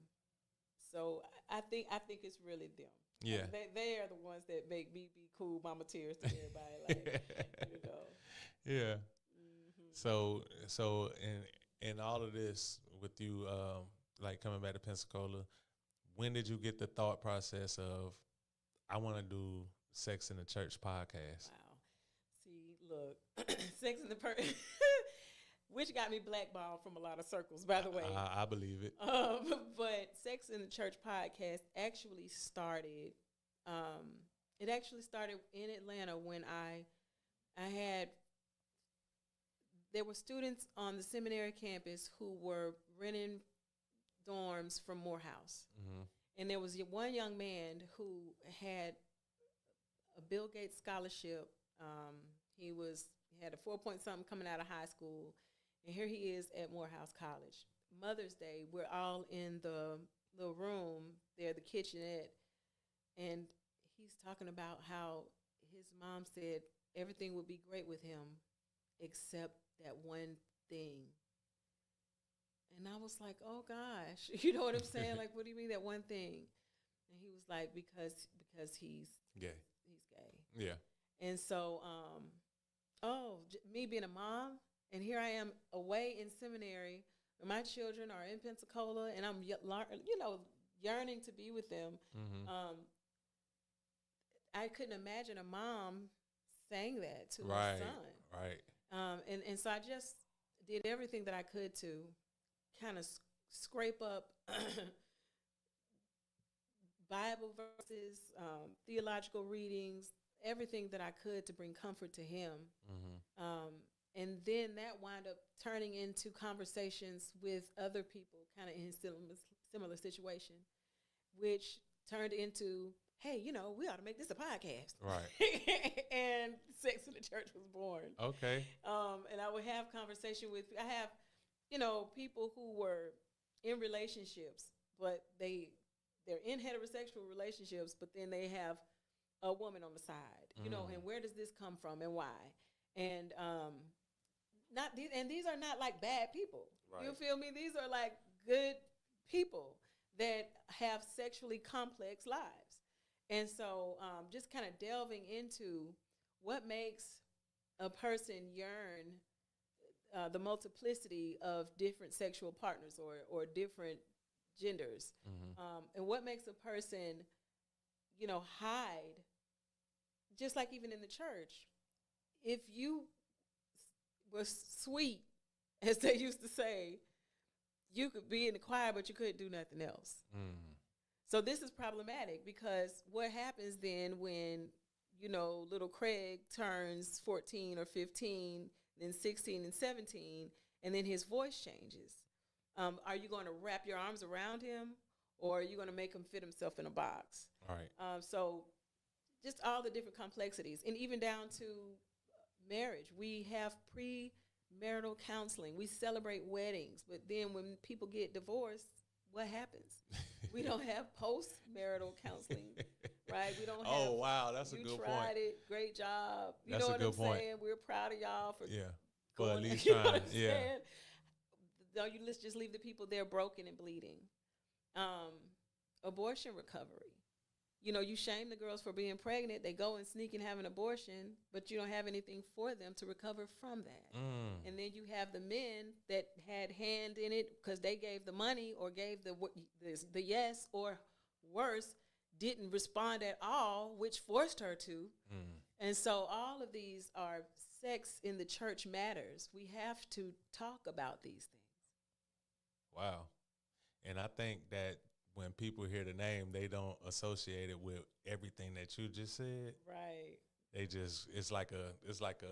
So I think it's really them. Yeah. They are the ones that make me be cool, Mama Tears to everybody. Like, you know. Yeah. Mm-hmm. So in all of this with you, like coming back to Pensacola, when did you get the thought process of, I want to do Sex in the Church podcast? Wow. See, look, Sex in the which got me blackballed from a lot of circles, by the way. I believe it. But Sex in the Church podcast actually started. It actually started in Atlanta when there were students on the seminary campus who were renting dorms from Morehouse. Mm-hmm. And there was one young man who had a Bill Gates scholarship. He had a 4-point-something coming out of high school. And here he is at Morehouse College. Mother's Day, we're all in the little room there, the kitchenette. And he's talking about how his mom said everything would be great with him except that one thing. And I was like, oh, gosh. You know what I'm saying? Like, what do you mean that one thing? And he was like, because he's gay. He's gay. Yeah. And so, me being a mom, and here I am away in seminary, and my children are in Pensacola, and I'm, yearning to be with them. Mm-hmm. I couldn't imagine a mom saying that to her son. Right. And so I just did everything that I could to kind of scrape up Bible verses, theological readings, everything that I could to bring comfort to him. Mm-hmm. And then that wound up turning into conversations with other people kind of in similar situation, which turned into, hey, we ought to make this a podcast. Right. And Sex in the Church was born. Okay. And I would have conversation with, I have, people who were in relationships, but they're in heterosexual relationships, but then they have a woman on the side, and where does this come from and why? And these are not like bad people. Right. You feel me? These are like good people that have sexually complex lives. And so just kind of delving into what makes a person yearn the multiplicity of different sexual partners or different genders. Mm-hmm. And what makes a person, hide, just like even in the church. If you were sweet, as they used to say, you could be in the choir, but you couldn't do nothing else. Mm. So this is problematic because what happens then when, little Craig turns 14 or 15, then 16 and 17, and then his voice changes? Are you going to wrap your arms around him, or are you going to make him fit himself in a box? All right. So just all the different complexities, and even down to marriage. We have premarital counseling. We celebrate weddings, but then when people get divorced, what happens? We don't have post-marital counseling, right? We don't have. Oh, wow, that's a you good tried point. it. Great job. You That's know a what good I'm point. saying? We're proud of y'all for Yeah, for going. at least You know what trying. I'm Yeah, saying? No, let's just leave the people there broken and bleeding. Abortion recovery. You know, you shame the girls for being pregnant. They go and sneak and have an abortion, but you don't have anything for them to recover from that. And then you have the men that had hand in it because they gave the money or gave the yes, or worse, didn't respond at all, which forced her to. And so all of these are sex in the church matters. We have to talk about these things. Wow. And I think that when people hear the name, they don't associate it with everything that you just said. Right. They just, it's like it's like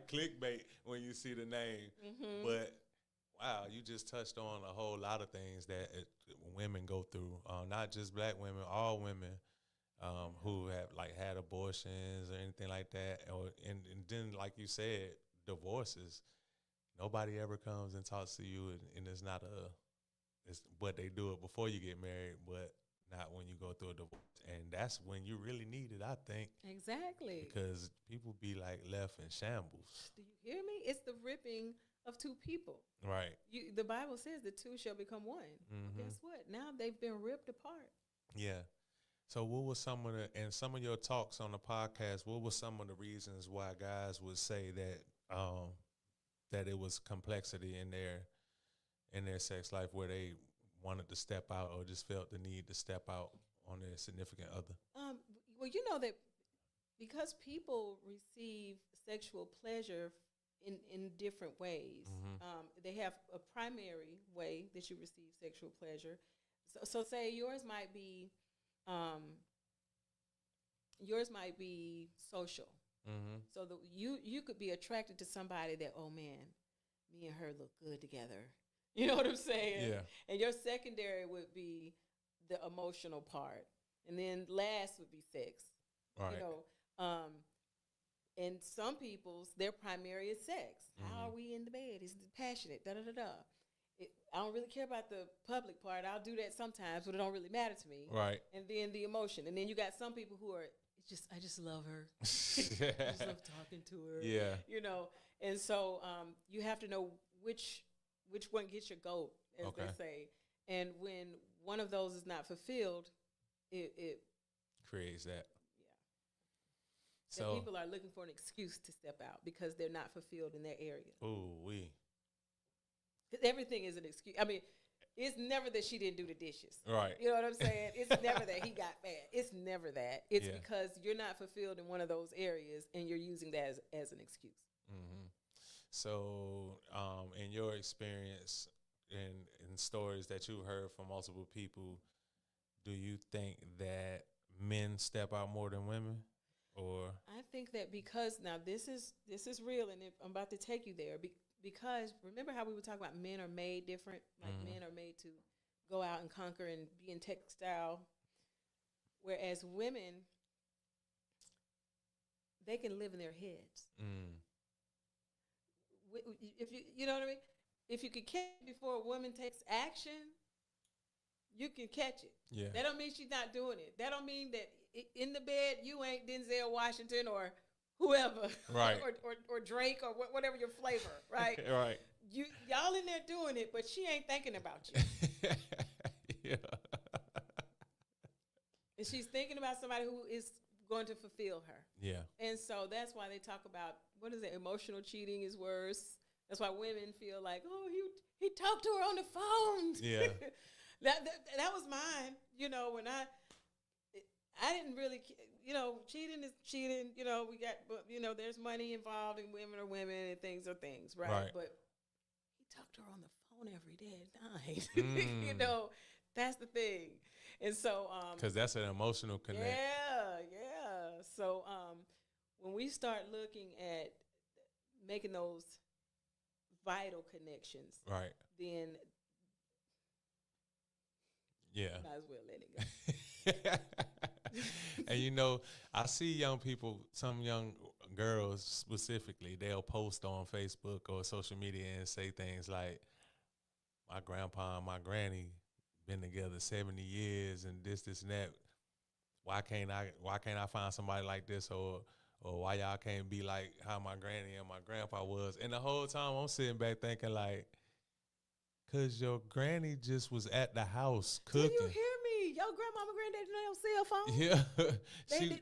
clickbait when you see the name. But wow, you just touched on a whole lot of things that women go through. Not just black women, all women who have like had abortions or anything like that. And then, like you said, divorces. Nobody ever comes and talks to you, and it's not it's what they do it before you get married, but not when you go through a divorce. And that's when you really need it, I think. Exactly. Because people be like left in shambles. Do you hear me? It's the ripping of two people. Right. The Bible says the two shall become one. Well, guess what? Now they've been ripped apart. Yeah. So what was some of your talks on the podcast, what were some of the reasons why guys would say that it was complexity in their sex life where they wanted to step out or just felt the need to step out on their significant other? Well, you know that because people receive sexual pleasure in different ways. They have a primary way that you receive sexual pleasure. So say yours might be social. So you could be attracted to somebody that, oh man, me and her look good together. You know what I'm saying? Yeah. And your secondary would be the emotional part, and then last would be sex. Right. You know, and some people's their primary is sex. How are we in the bed? Is it passionate? Da da da da. I don't really care about the public part. I'll do that sometimes, but it don't really matter to me. Right. And then the emotion, and then you got some people who are I just love her. I just love talking to her. Yeah. You know, and so you have to know which one gets your goat, as they say. And when one of those is not fulfilled, it creates that. Yeah. So people are looking for an excuse to step out because they're not fulfilled in their area. Ooh, wee. Because everything is an excuse. I mean, it's never that she didn't do the dishes. Right. You know what I'm saying? It's never that he got mad. It's never that. It's because you're not fulfilled in one of those areas and you're using that as an excuse. So in your experience in stories that you've heard from multiple people, do you think that men step out more than women? Or I think that because now this is real, and I'm about to take you there because remember how we were talking about men are made different, like men are made to go out and conquer and be in textile, whereas women, they can live in their heads. If you know what I mean, if you could catch it before a woman takes action, you can catch it. Yeah. That don't mean she's not doing it. That don't mean that in the bed you ain't Denzel Washington or whoever, right? or Drake or whatever your flavor, right? Right. Y'all in there doing it, but she ain't thinking about you. Yeah. And she's thinking about somebody who is going to fulfill her. Yeah. And so that's why they talk about, what is it? Emotional cheating is worse. That's why women feel like, oh, he talked to her on the phone. Yeah. that was mine. You know, when I didn't really, you know, cheating is cheating. You know, there's money involved, and women are women, and things are things, right? But he talked to her on the phone every day and night. You know, that's the thing. And so, because that's an emotional connection. Yeah. So, when we start looking at making those vital connections, right, then might as well let it go. And you know, I see young people, some young girls specifically, they'll post on Facebook or social media and say things like, my grandpa and my granny been together 70 years and this and that. Why can't I find somebody like this, or why y'all can't be like how my granny and my grandpa was? And the whole time I'm sitting back thinking like, cause your granny just was at the house cooking. Do you hear me? Your grandmama, granddaddy didn't have cell phone. Yeah.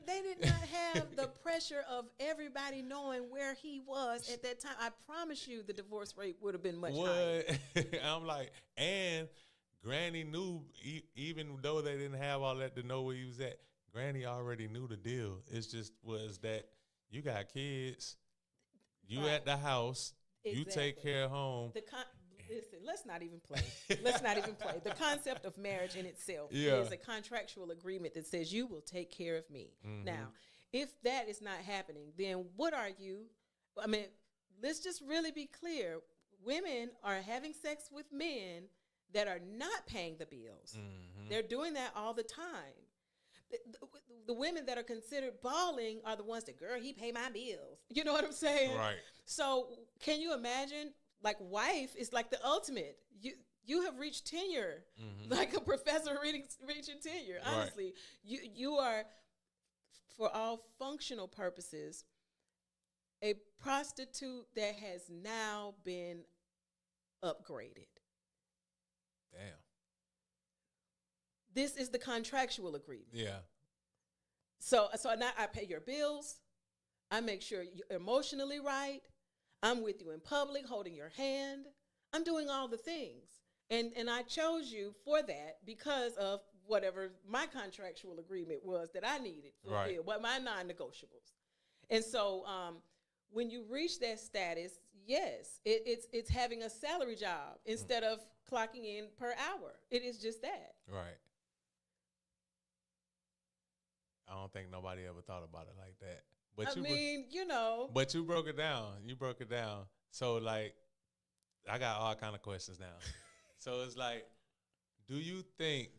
They did not have the pressure of everybody knowing where he was at that time. I promise you the divorce rate would have been much higher. I'm like, and Granny knew, even though they didn't have all that to know where he was at, Granny already knew the deal. It's just was that you got kids, you Right. at the house, you Exactly. take care of home. Listen, let's not even play. Let's not even play. The concept of marriage in itself Yeah. is a contractual agreement that says you will take care of me. Now, if that is not happening, then what are you? I mean, let's just really be clear. Women are having sex with men that are not paying the bills. They're doing that all the time. The women that are considered balling are the ones that, girl, he pay my bills. You know what I'm saying? Right. So can you imagine, like, wife is like the ultimate. You have reached tenure, like a professor reaching tenure. Right. Honestly, you are, for all functional purposes, a prostitute that has now been upgraded. Damn. This is the contractual agreement. Yeah. So now I pay your bills. I make sure you're emotionally right. I'm with you in public, holding your hand. I'm doing all the things. And I chose you for that because of whatever my contractual agreement was that I needed fulfilled, Right. what my non-negotiables. And so when you reach that status, yes, it's having a salary job instead of clocking in per hour. It is just that. Right. I don't think nobody ever thought about it like that. But But you broke it down. So like, I got all kind of questions now. So it's like, do you think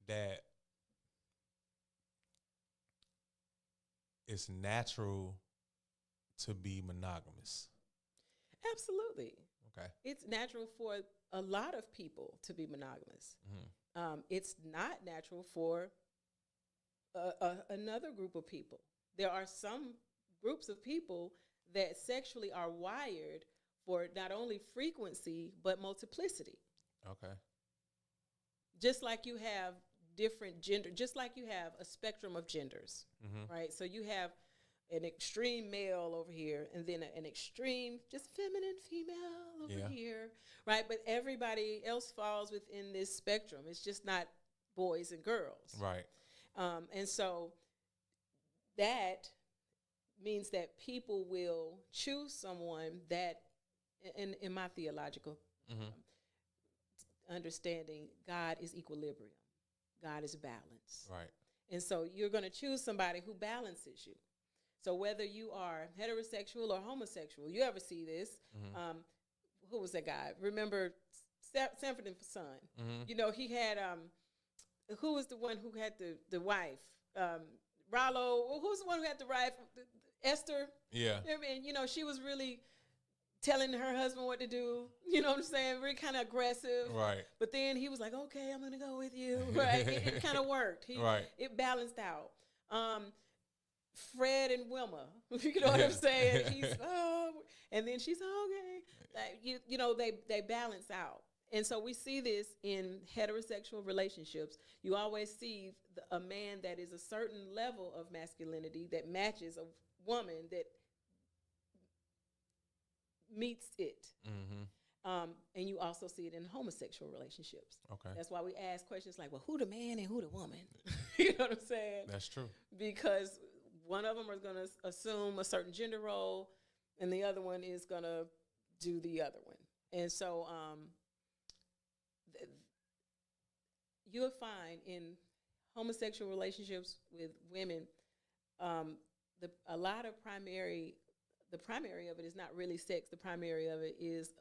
that it's natural to be monogamous? Absolutely. Okay. It's natural for a lot of people to be monogamous. It's not natural for another group of people. There are some groups of people that sexually are wired for not only frequency, but multiplicity. Okay. Just like you have different gender, just like you have a spectrum of genders, right? So you have an extreme male over here, and then an extreme, just feminine female over here, right? But everybody else falls within this spectrum. It's just not boys and girls. Right. And so that means that people will choose someone that, in my theological understanding, God is equilibrium. God is balance. Right. And so you're going to choose somebody who balances you. So whether you are heterosexual or homosexual, you ever see this? Who was that guy? Remember Sanford and Son? You know, he had, who was the one who had the wife? Rollo. Who's the one who had the wife? Esther. Yeah. And, you know, she was really telling her husband what to do. You know what I'm saying? Really kind of aggressive. Right. But then he was like, okay, I'm going to go with you. Right. It kind of worked. It balanced out. Fred and Wilma. You know what I'm saying? And then she's okay. Like, you know, they balance out. And so we see this in heterosexual relationships. You always see a man that is a certain level of masculinity that matches a woman that meets it. And you also see it in homosexual relationships. Okay. That's why we ask questions like, well, who the man and who the woman? You know what I'm saying? That's true. Because one of them is going to assume a certain gender role, and the other one is going to do the other one. And so you'll find in homosexual relationships with women, a lot of the primary of it is not really sex. The primary of it is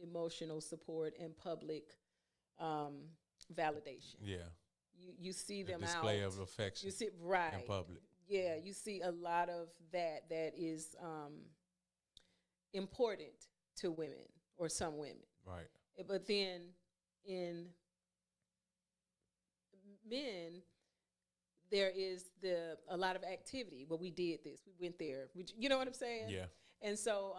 emotional support and public validation. Yeah. You see them out. Display of affection. You see in public. Yeah, you see a lot of that is important to women or some women. Right. But then in men, there is a lot of activity. Well, we did this, we went there. You know what I'm saying? Yeah. And so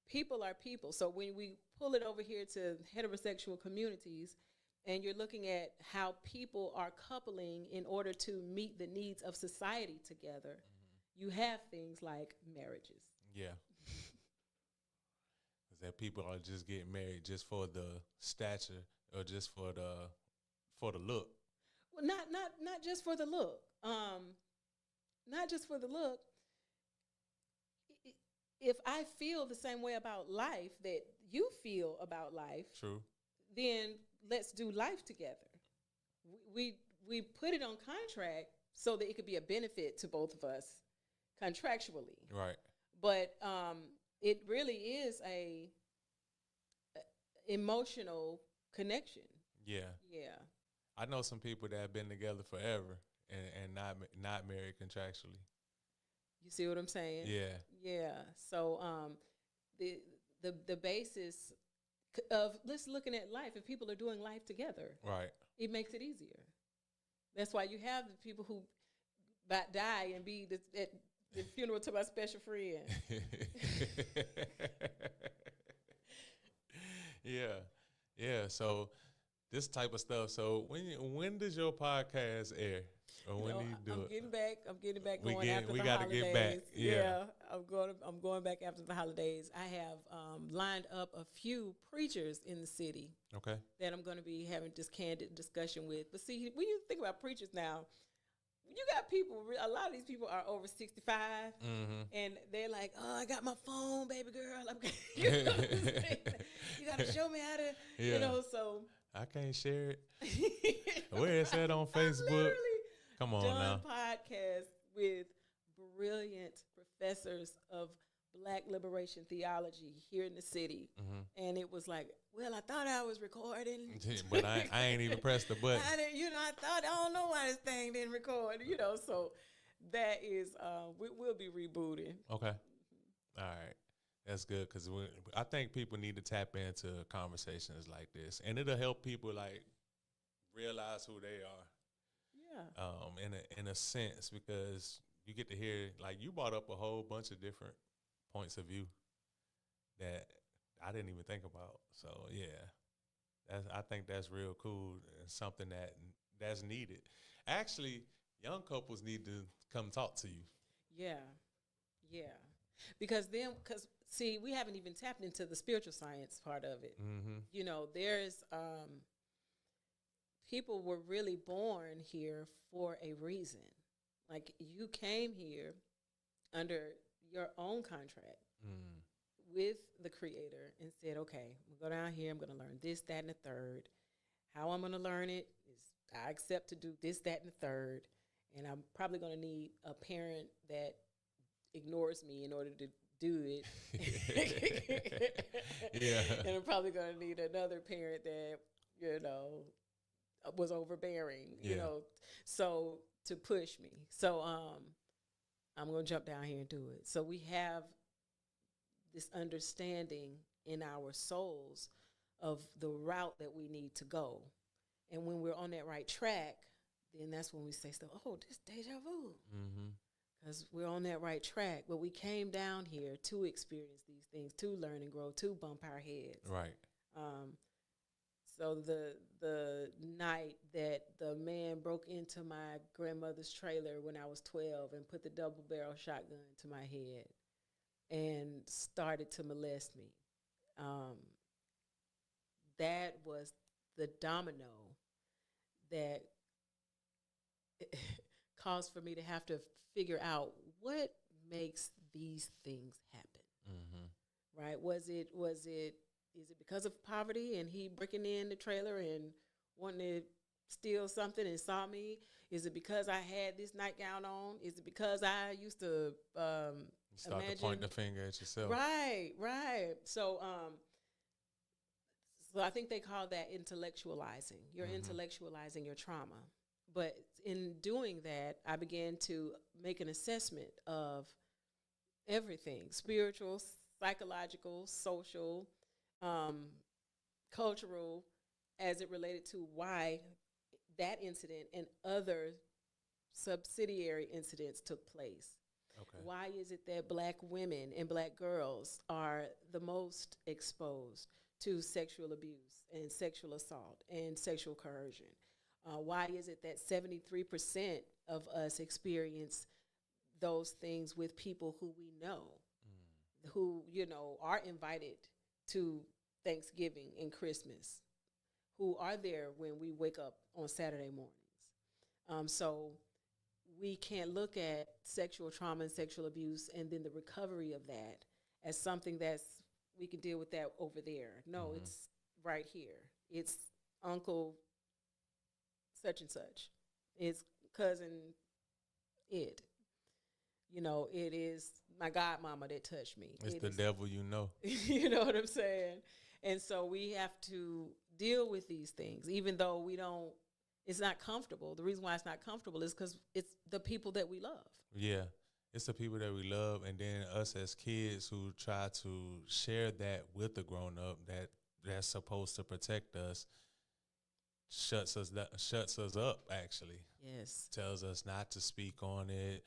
people are people. So when we pull it over here to heterosexual communities, and you're looking at how people are coupling in order to meet the needs of society together, you have things like marriages. Yeah. Is that people are just getting married just for the stature or just for the look? Well, not just for the look. Not just for the look. If I feel the same way about life that you feel about life, True. then let's do life together. We put it on contract so that it could be a benefit to both of us contractually. Right. But it really is a emotional connection. Yeah. Yeah. I know some people that have been together forever and not married contractually. You see what I'm saying? Yeah. Yeah. So the basis of let's looking at life, if people are doing life together, Right. it makes it easier. That's why you have the people who die and be at the funeral to my special friend. Yeah. Yeah. So this type of stuff. So when does your podcast air? Or when do you do I'm it? getting back going after we the gotta holidays. get back. Yeah. I'm going back after the holidays. I have lined up a few preachers in the city Okay. that I'm going to be having this candid discussion with. But see, when you think about preachers now, you got people, a lot of these people are over 65, and they're like, oh, I got my phone, baby girl. You know what I'm saying? You got to show me how to, Yeah. you know, so. I can't share it. Where is that on Facebook? Literally Come on done now. podcasts with brilliant professors of Black liberation theology here in the city. And it was like, well, I thought I was recording. But I ain't even pressed the button. I thought, I don't know why this thing didn't record, so that is, we'll be rebooting. Okay. All right. That's good because I think people need to tap into conversations like this, and it'll help people like realize who they are. Yeah. In a sense, because you get to hear, like, you brought up a whole bunch of different points of view that I didn't even think about. So yeah, I think that's real cool and something that's needed. Actually, young couples need to come talk to you. Yeah. Because see, we haven't even tapped into the spiritual science part of it. There's people were really born here for a reason. Like, you came here under your own contract with the Creator and said, okay, I'm going to go down here, I'm going to learn this, that, and the third. How I'm going to learn it is I accept to do this, that, and the third. And I'm probably going to need a parent that ignores me in order to do it. Yeah. And I'm probably going to need another parent that, was overbearing, so to push me. So I'm going to jump down here and do it. So we have this understanding in our souls of the route that we need to go. And when we're on that right track, then that's when we say stuff, oh, this deja vu. Because we're on that right track. But we came down here to experience these things, to learn and grow, to bump our heads. Right. So the night that the man broke into my grandmother's trailer when I was 12 and put the double barrel shotgun to my head and started to molest me, that was the domino that caused for me to have to figure out what makes these things happen. Right? Is it because of poverty and he breaking in the trailer and wanting to steal something and saw me? Is it because I had this nightgown on? Is it because I used to You start to point the finger at yourself. Right. So I think they call that intellectualizing. You're intellectualizing your trauma. But in doing that, I began to make an assessment of everything: spiritual, psychological, social, cultural as it related to why that incident and other subsidiary incidents took place. Okay. Why is it that black women and black girls are the most exposed to sexual abuse and sexual assault and sexual coercion? Why is it that 73% of us experience those things with people who we know, who, you know, are invited to Thanksgiving and Christmas, who are there when we wake up on Saturday mornings? So we can't look at sexual trauma and sexual abuse and then the recovery of that as something that's, we can deal with that over there. No, it's right here. It's Uncle such and such. It's cousin it. You know, it is my godmama that touched me. It's the devil, you know. You know what I'm saying? And so we have to deal with these things, even though we don't, it's not comfortable. The reason why it's not comfortable is because it's the people that we love. Yeah. It's the people that we love, and then us as kids who try to share that with the grown up that's supposed to protect us, shuts us up, actually. Yes. Tells us not to speak on it.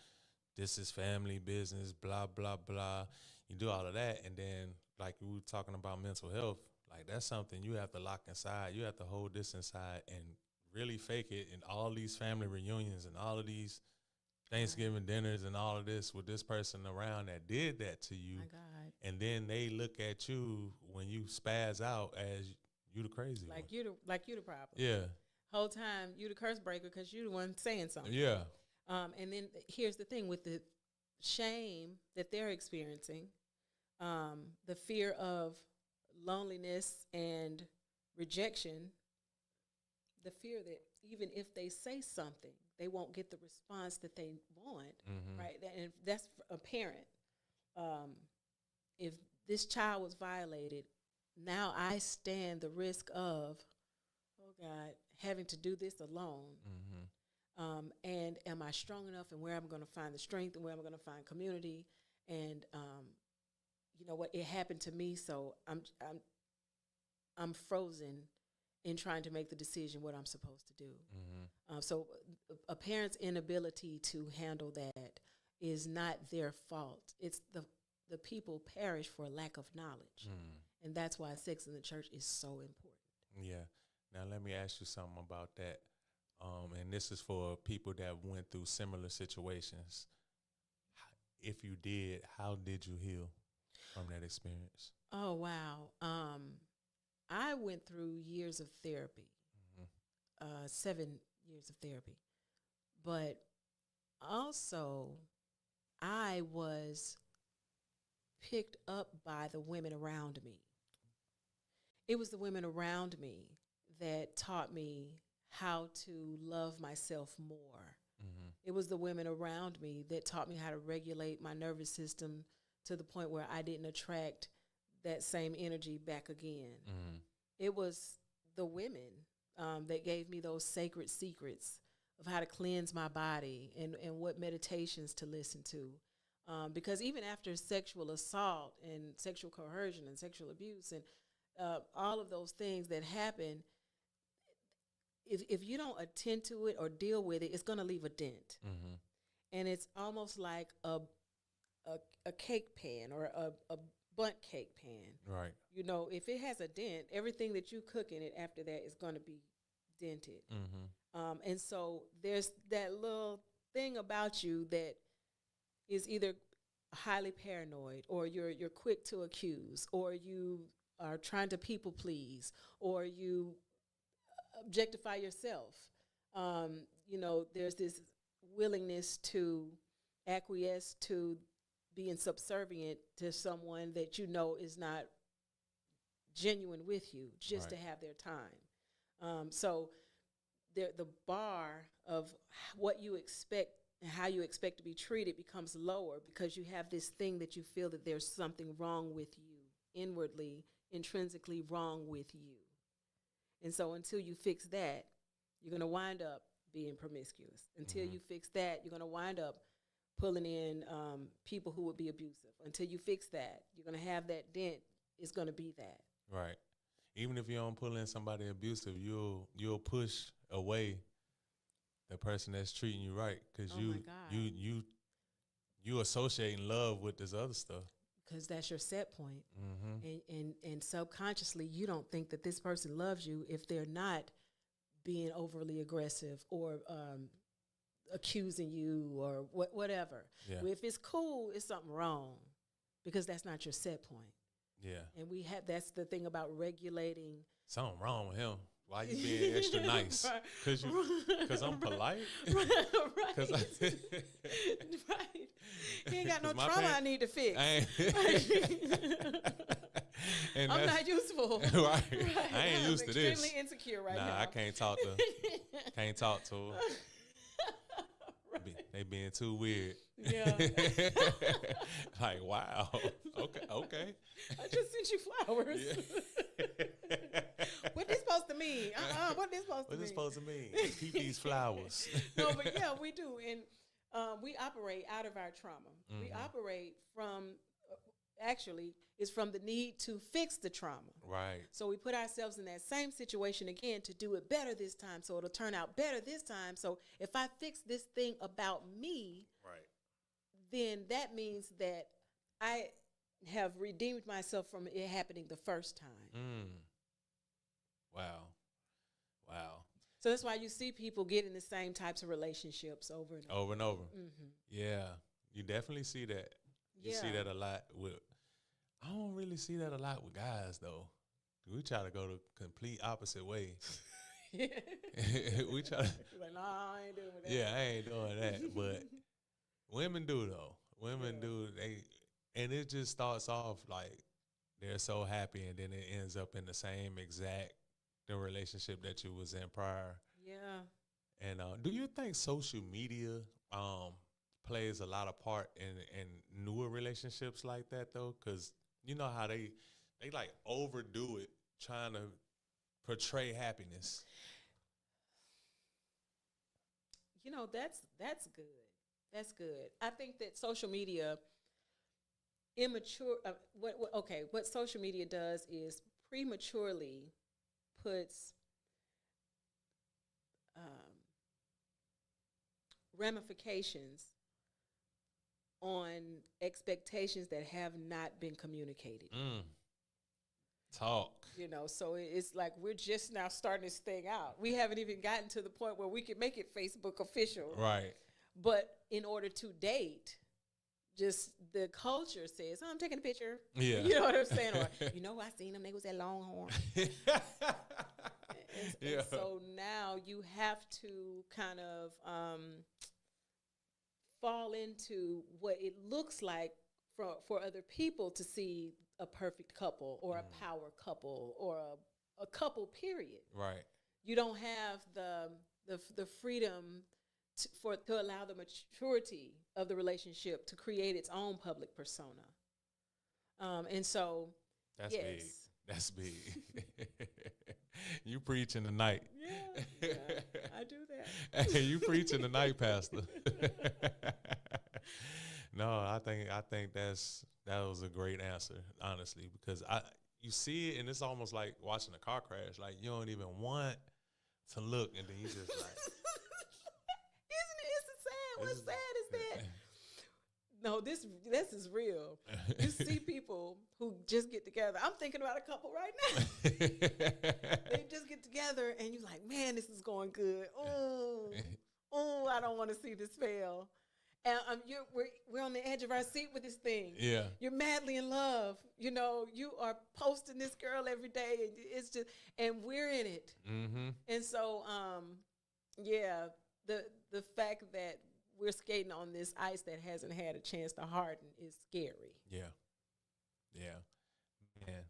This is family business, blah, blah, blah. You do all of that, and then, like we were talking about mental health, like that's something you have to lock inside. You have to hold this inside and really fake it in all these family reunions and all of these Thanksgiving dinners and all of this with this person around that did that to you. My God. And then they look at you when you spaz out as you the crazy one. You the problem. Yeah. Whole time you the curse breaker because you the one saying something. Yeah. And then here's the thing with the shame that they're experiencing, the fear of loneliness and rejection, the fear that even if they say something, they won't get the response that they want, right? And that's a parent. If this child was violated, now I stand the risk of, oh God, having to do this alone. And am I strong enough, and where I'm going to find the strength, and where I'm going to find community? And you know what? It happened to me, so I'm frozen in trying to make the decision what I'm supposed to do. So a parent's inability to handle that is not their fault. It's the people perish for lack of knowledge. And that's why sex in the church is so important. Yeah. Now let me ask you something about that. And this is for people that went through similar situations. If you did, how did you heal from that experience? Oh, wow. I went through years of therapy, 7 years of therapy. But also, I was picked up by the women around me. It was the women around me that taught me how to love myself more. It was the women around me that taught me how to regulate my nervous system to the point where I didn't attract that same energy back again. It was the women that gave me those sacred secrets of how to cleanse my body and what meditations to listen to. Because even after sexual assault and sexual coercion and sexual abuse and all of those things that happen, if you don't attend to it or deal with it, it's going to leave a dent. And it's almost like a cake pan or a bundt cake pan. Right. You know, if it has a dent, everything that you cook in it after that is going to be dented. And so there's that little thing about you that is either highly paranoid, or you're quick to accuse, or you are trying to people please, or you objectify yourself. You know, there's this willingness to acquiesce to being subservient to someone that you know is not genuine with you, just to have their time. So the bar of what you expect and how you expect to be treated becomes lower because you have this thing that you feel that there's something wrong with you, inwardly, intrinsically wrong with you. And so until you fix that, you're going to wind up being promiscuous. Until you fix that, you're going to wind up pulling in people who would be abusive. Until you fix that, you're going to have that dent. It's going to be that. Right. even if you don't pull in somebody abusive, you'll push away the person that's treating you right because you associating love with this other stuff. Because that's your set point. Mm-hmm. And subconsciously, you don't think that this person loves you if they're not being overly aggressive or accusing you or whatever. Yeah. If it's cool, it's something wrong because that's not your set point. Yeah. And that's the thing about regulating. Something wrong with him. Why you being extra nice? Because I'm polite? Right. Right. He ain't got no trauma I need to fix. And I'm not useful. Right. I ain't used to this. I'm extremely insecure right now. Nah, I can't talk to her. Right. They being too weird. Yeah. Like, wow. Okay. I just sent you flowers. Yeah. What this supposed to mean? What this supposed to mean? Keep these flowers. No, but yeah, we do. And we operate out of our trauma. Mm-hmm. We operate from, actually, it's from the need to fix the trauma. Right. So we put ourselves in that same situation again to do it better this time, so it'll turn out better this time. So if I fix this thing about me, right, then that means that I have redeemed myself from it happening the first time. Wow. So that's why you see people get in the same types of relationships over and over. Mm-hmm. Yeah, you definitely see that. You see that a lot with. I don't really see that a lot with guys though. We try to go the complete opposite way. We try to. Like, nah, I ain't doing that. Yeah, I ain't doing that. But women do though. Women do. And it just starts off like they're so happy, and then it ends up in the same exact the relationship that you was in prior. Yeah. And do you think social media plays a lot of part in newer relationships like that though? Because you know how they like overdo it, trying to portray happiness. You know, that's good. That's good. I think that social media what social media does is prematurely puts ramifications on expectations that have not been communicated. Talk. You know, so it's like we're just now starting this thing out. We haven't even gotten to the point where we can make it Facebook official. Right. But in order to date, just the culture says, I'm taking a picture. Yeah. You know what I'm saying? Or, I seen them. They was at Longhorn. And so now you have to kind of fall into what it looks like for other people to see a perfect couple or a power couple or a couple, period. Right. You don't have the freedom to allow the maturity of the relationship to create its own public persona. And so, that's yes. big. That's big. You preaching tonight. Yeah, I do that. Hey, you preaching tonight, Pastor. No, I think that was a great answer, honestly, because you see it and it's almost like watching a car crash. Like you don't even want to look, and then you just like. Isn't it? It's sad. What's sad is that. No, this is real. You see people who just get together. I'm thinking about a couple right now. They just get together, and you're like, man, this is going good. Oh, I don't want to see this fail. And we're on the edge of our seat with this thing. Yeah, you're madly in love. You know, you are posting this girl every day, and it's just, and we're in it. Mm-hmm. And so, the fact that we're skating on this ice that hasn't had a chance to harden is scary. Yeah. Man,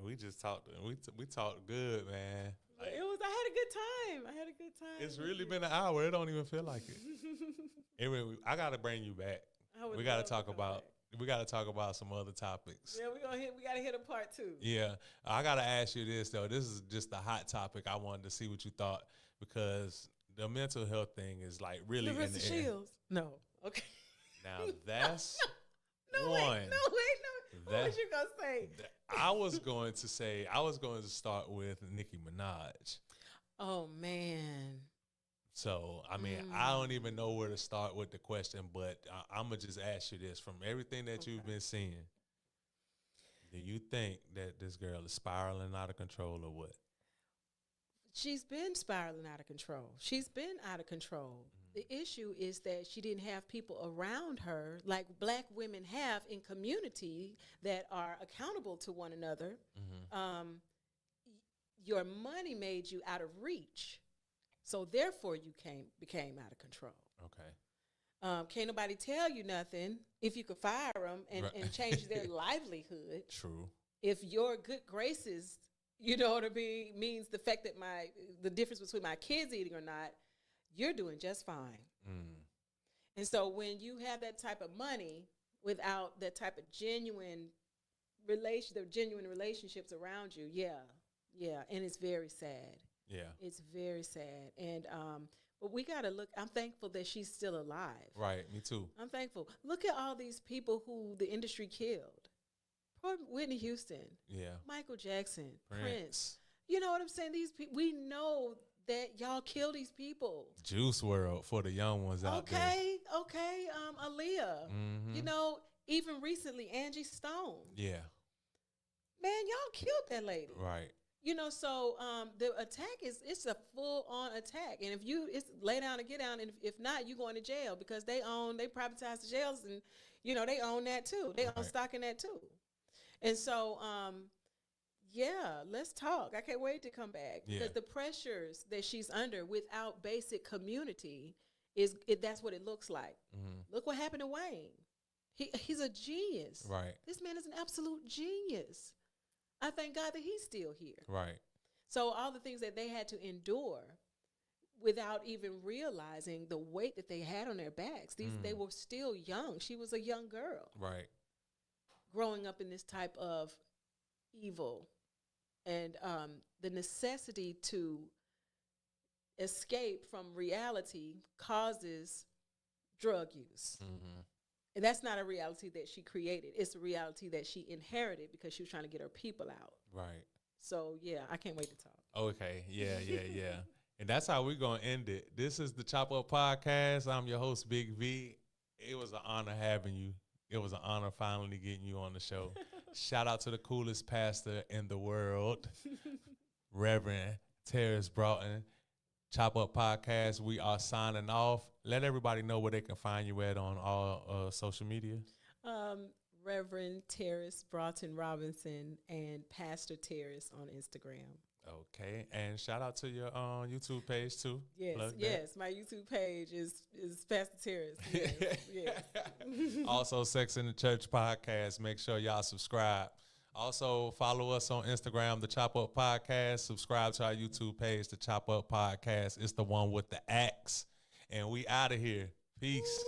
we just talked. We talked good, man. Like, I had a good time. It's really been an hour. It don't even feel like it. Anyway, I gotta bring you back. We gotta talk about some other topics. Yeah, we gotta hit a part 2. Yeah, I gotta ask you this though. This is just a hot topic. I wanted to see what you thought because the mental health thing is like really Larissa in the air. Shields. No. Okay. Now that's No, One. wait, no. What was you gonna say? I was going to start with Nicki Minaj. Oh man. So, I mean, I don't even know where to start with the question, but I'm going to just ask you this. From everything that you've been seeing, do you think that this girl is spiraling out of control or what? She's been spiraling out of control. She's been out of control. The issue is that she didn't have people around her like black women have in community that are accountable to one another. Your money made you out of reach. So therefore you became out of control. Okay. Can't nobody tell you nothing if you could fire them and change their livelihood. True. If your good graces, you know what I mean, means the fact that the difference between my kids eating or not, you're doing just fine. And so when you have that type of money without that type of genuine relationships around you, yeah, and it's very sad. Yeah. It's very sad. And but we got to look. I'm thankful that she's still alive. Right, me too. I'm thankful. Look at all these people who the industry killed. Poor Whitney Houston. Yeah. Michael Jackson. Prince. Prince. You know what I'm saying? These people, we know that y'all kill these people. Juice WRLD for the young ones out there. Okay. Aaliyah. You know, even recently, Angie Stone. Yeah. Man, y'all killed that lady. Right. You know, so the attack it's a full on attack, and if it's lay down and get down, and if not, you going to jail because they privatize the jails, and you know they own that too. They own stock in that too, and so yeah, let's talk. I can't wait to come back because the pressures that she's under without basic community that's what it looks like. Look what happened to Wayne. He's a genius. Right. This man is an absolute genius. I thank God that he's still here. Right. So all the things that they had to endure without even realizing the weight that they had on their backs. They were still young. She was a young girl. Right. Growing up in this type of evil. And the necessity to escape from reality causes drug use. And that's not a reality that she created. It's a reality that she inherited because she was trying to get her people out. Right. So, yeah, I can't wait to talk. Okay. Yeah. And that's how we're going to end it. This is the Chop Up Podcast. I'm your host, Big V. It was an honor having you. It was an honor finally getting you on the show. Shout out to the coolest pastor in the world, Rev Teris Broughton. Chop Up Podcast. We are signing off. Let everybody know where they can find you at on all social media. Reverend Teris Broughton Robinson and Pastor Teris on Instagram. Okay, and shout out to your YouTube page too. Yes, my YouTube page is Pastor Teris. Yes. Also, Sex in the Church Podcast. Make sure y'all subscribe. Also, follow us on Instagram, The Chop Up Podcast. Subscribe to our YouTube page, The Chop Up Podcast. It's the one with the axe. And we out of here. Peace.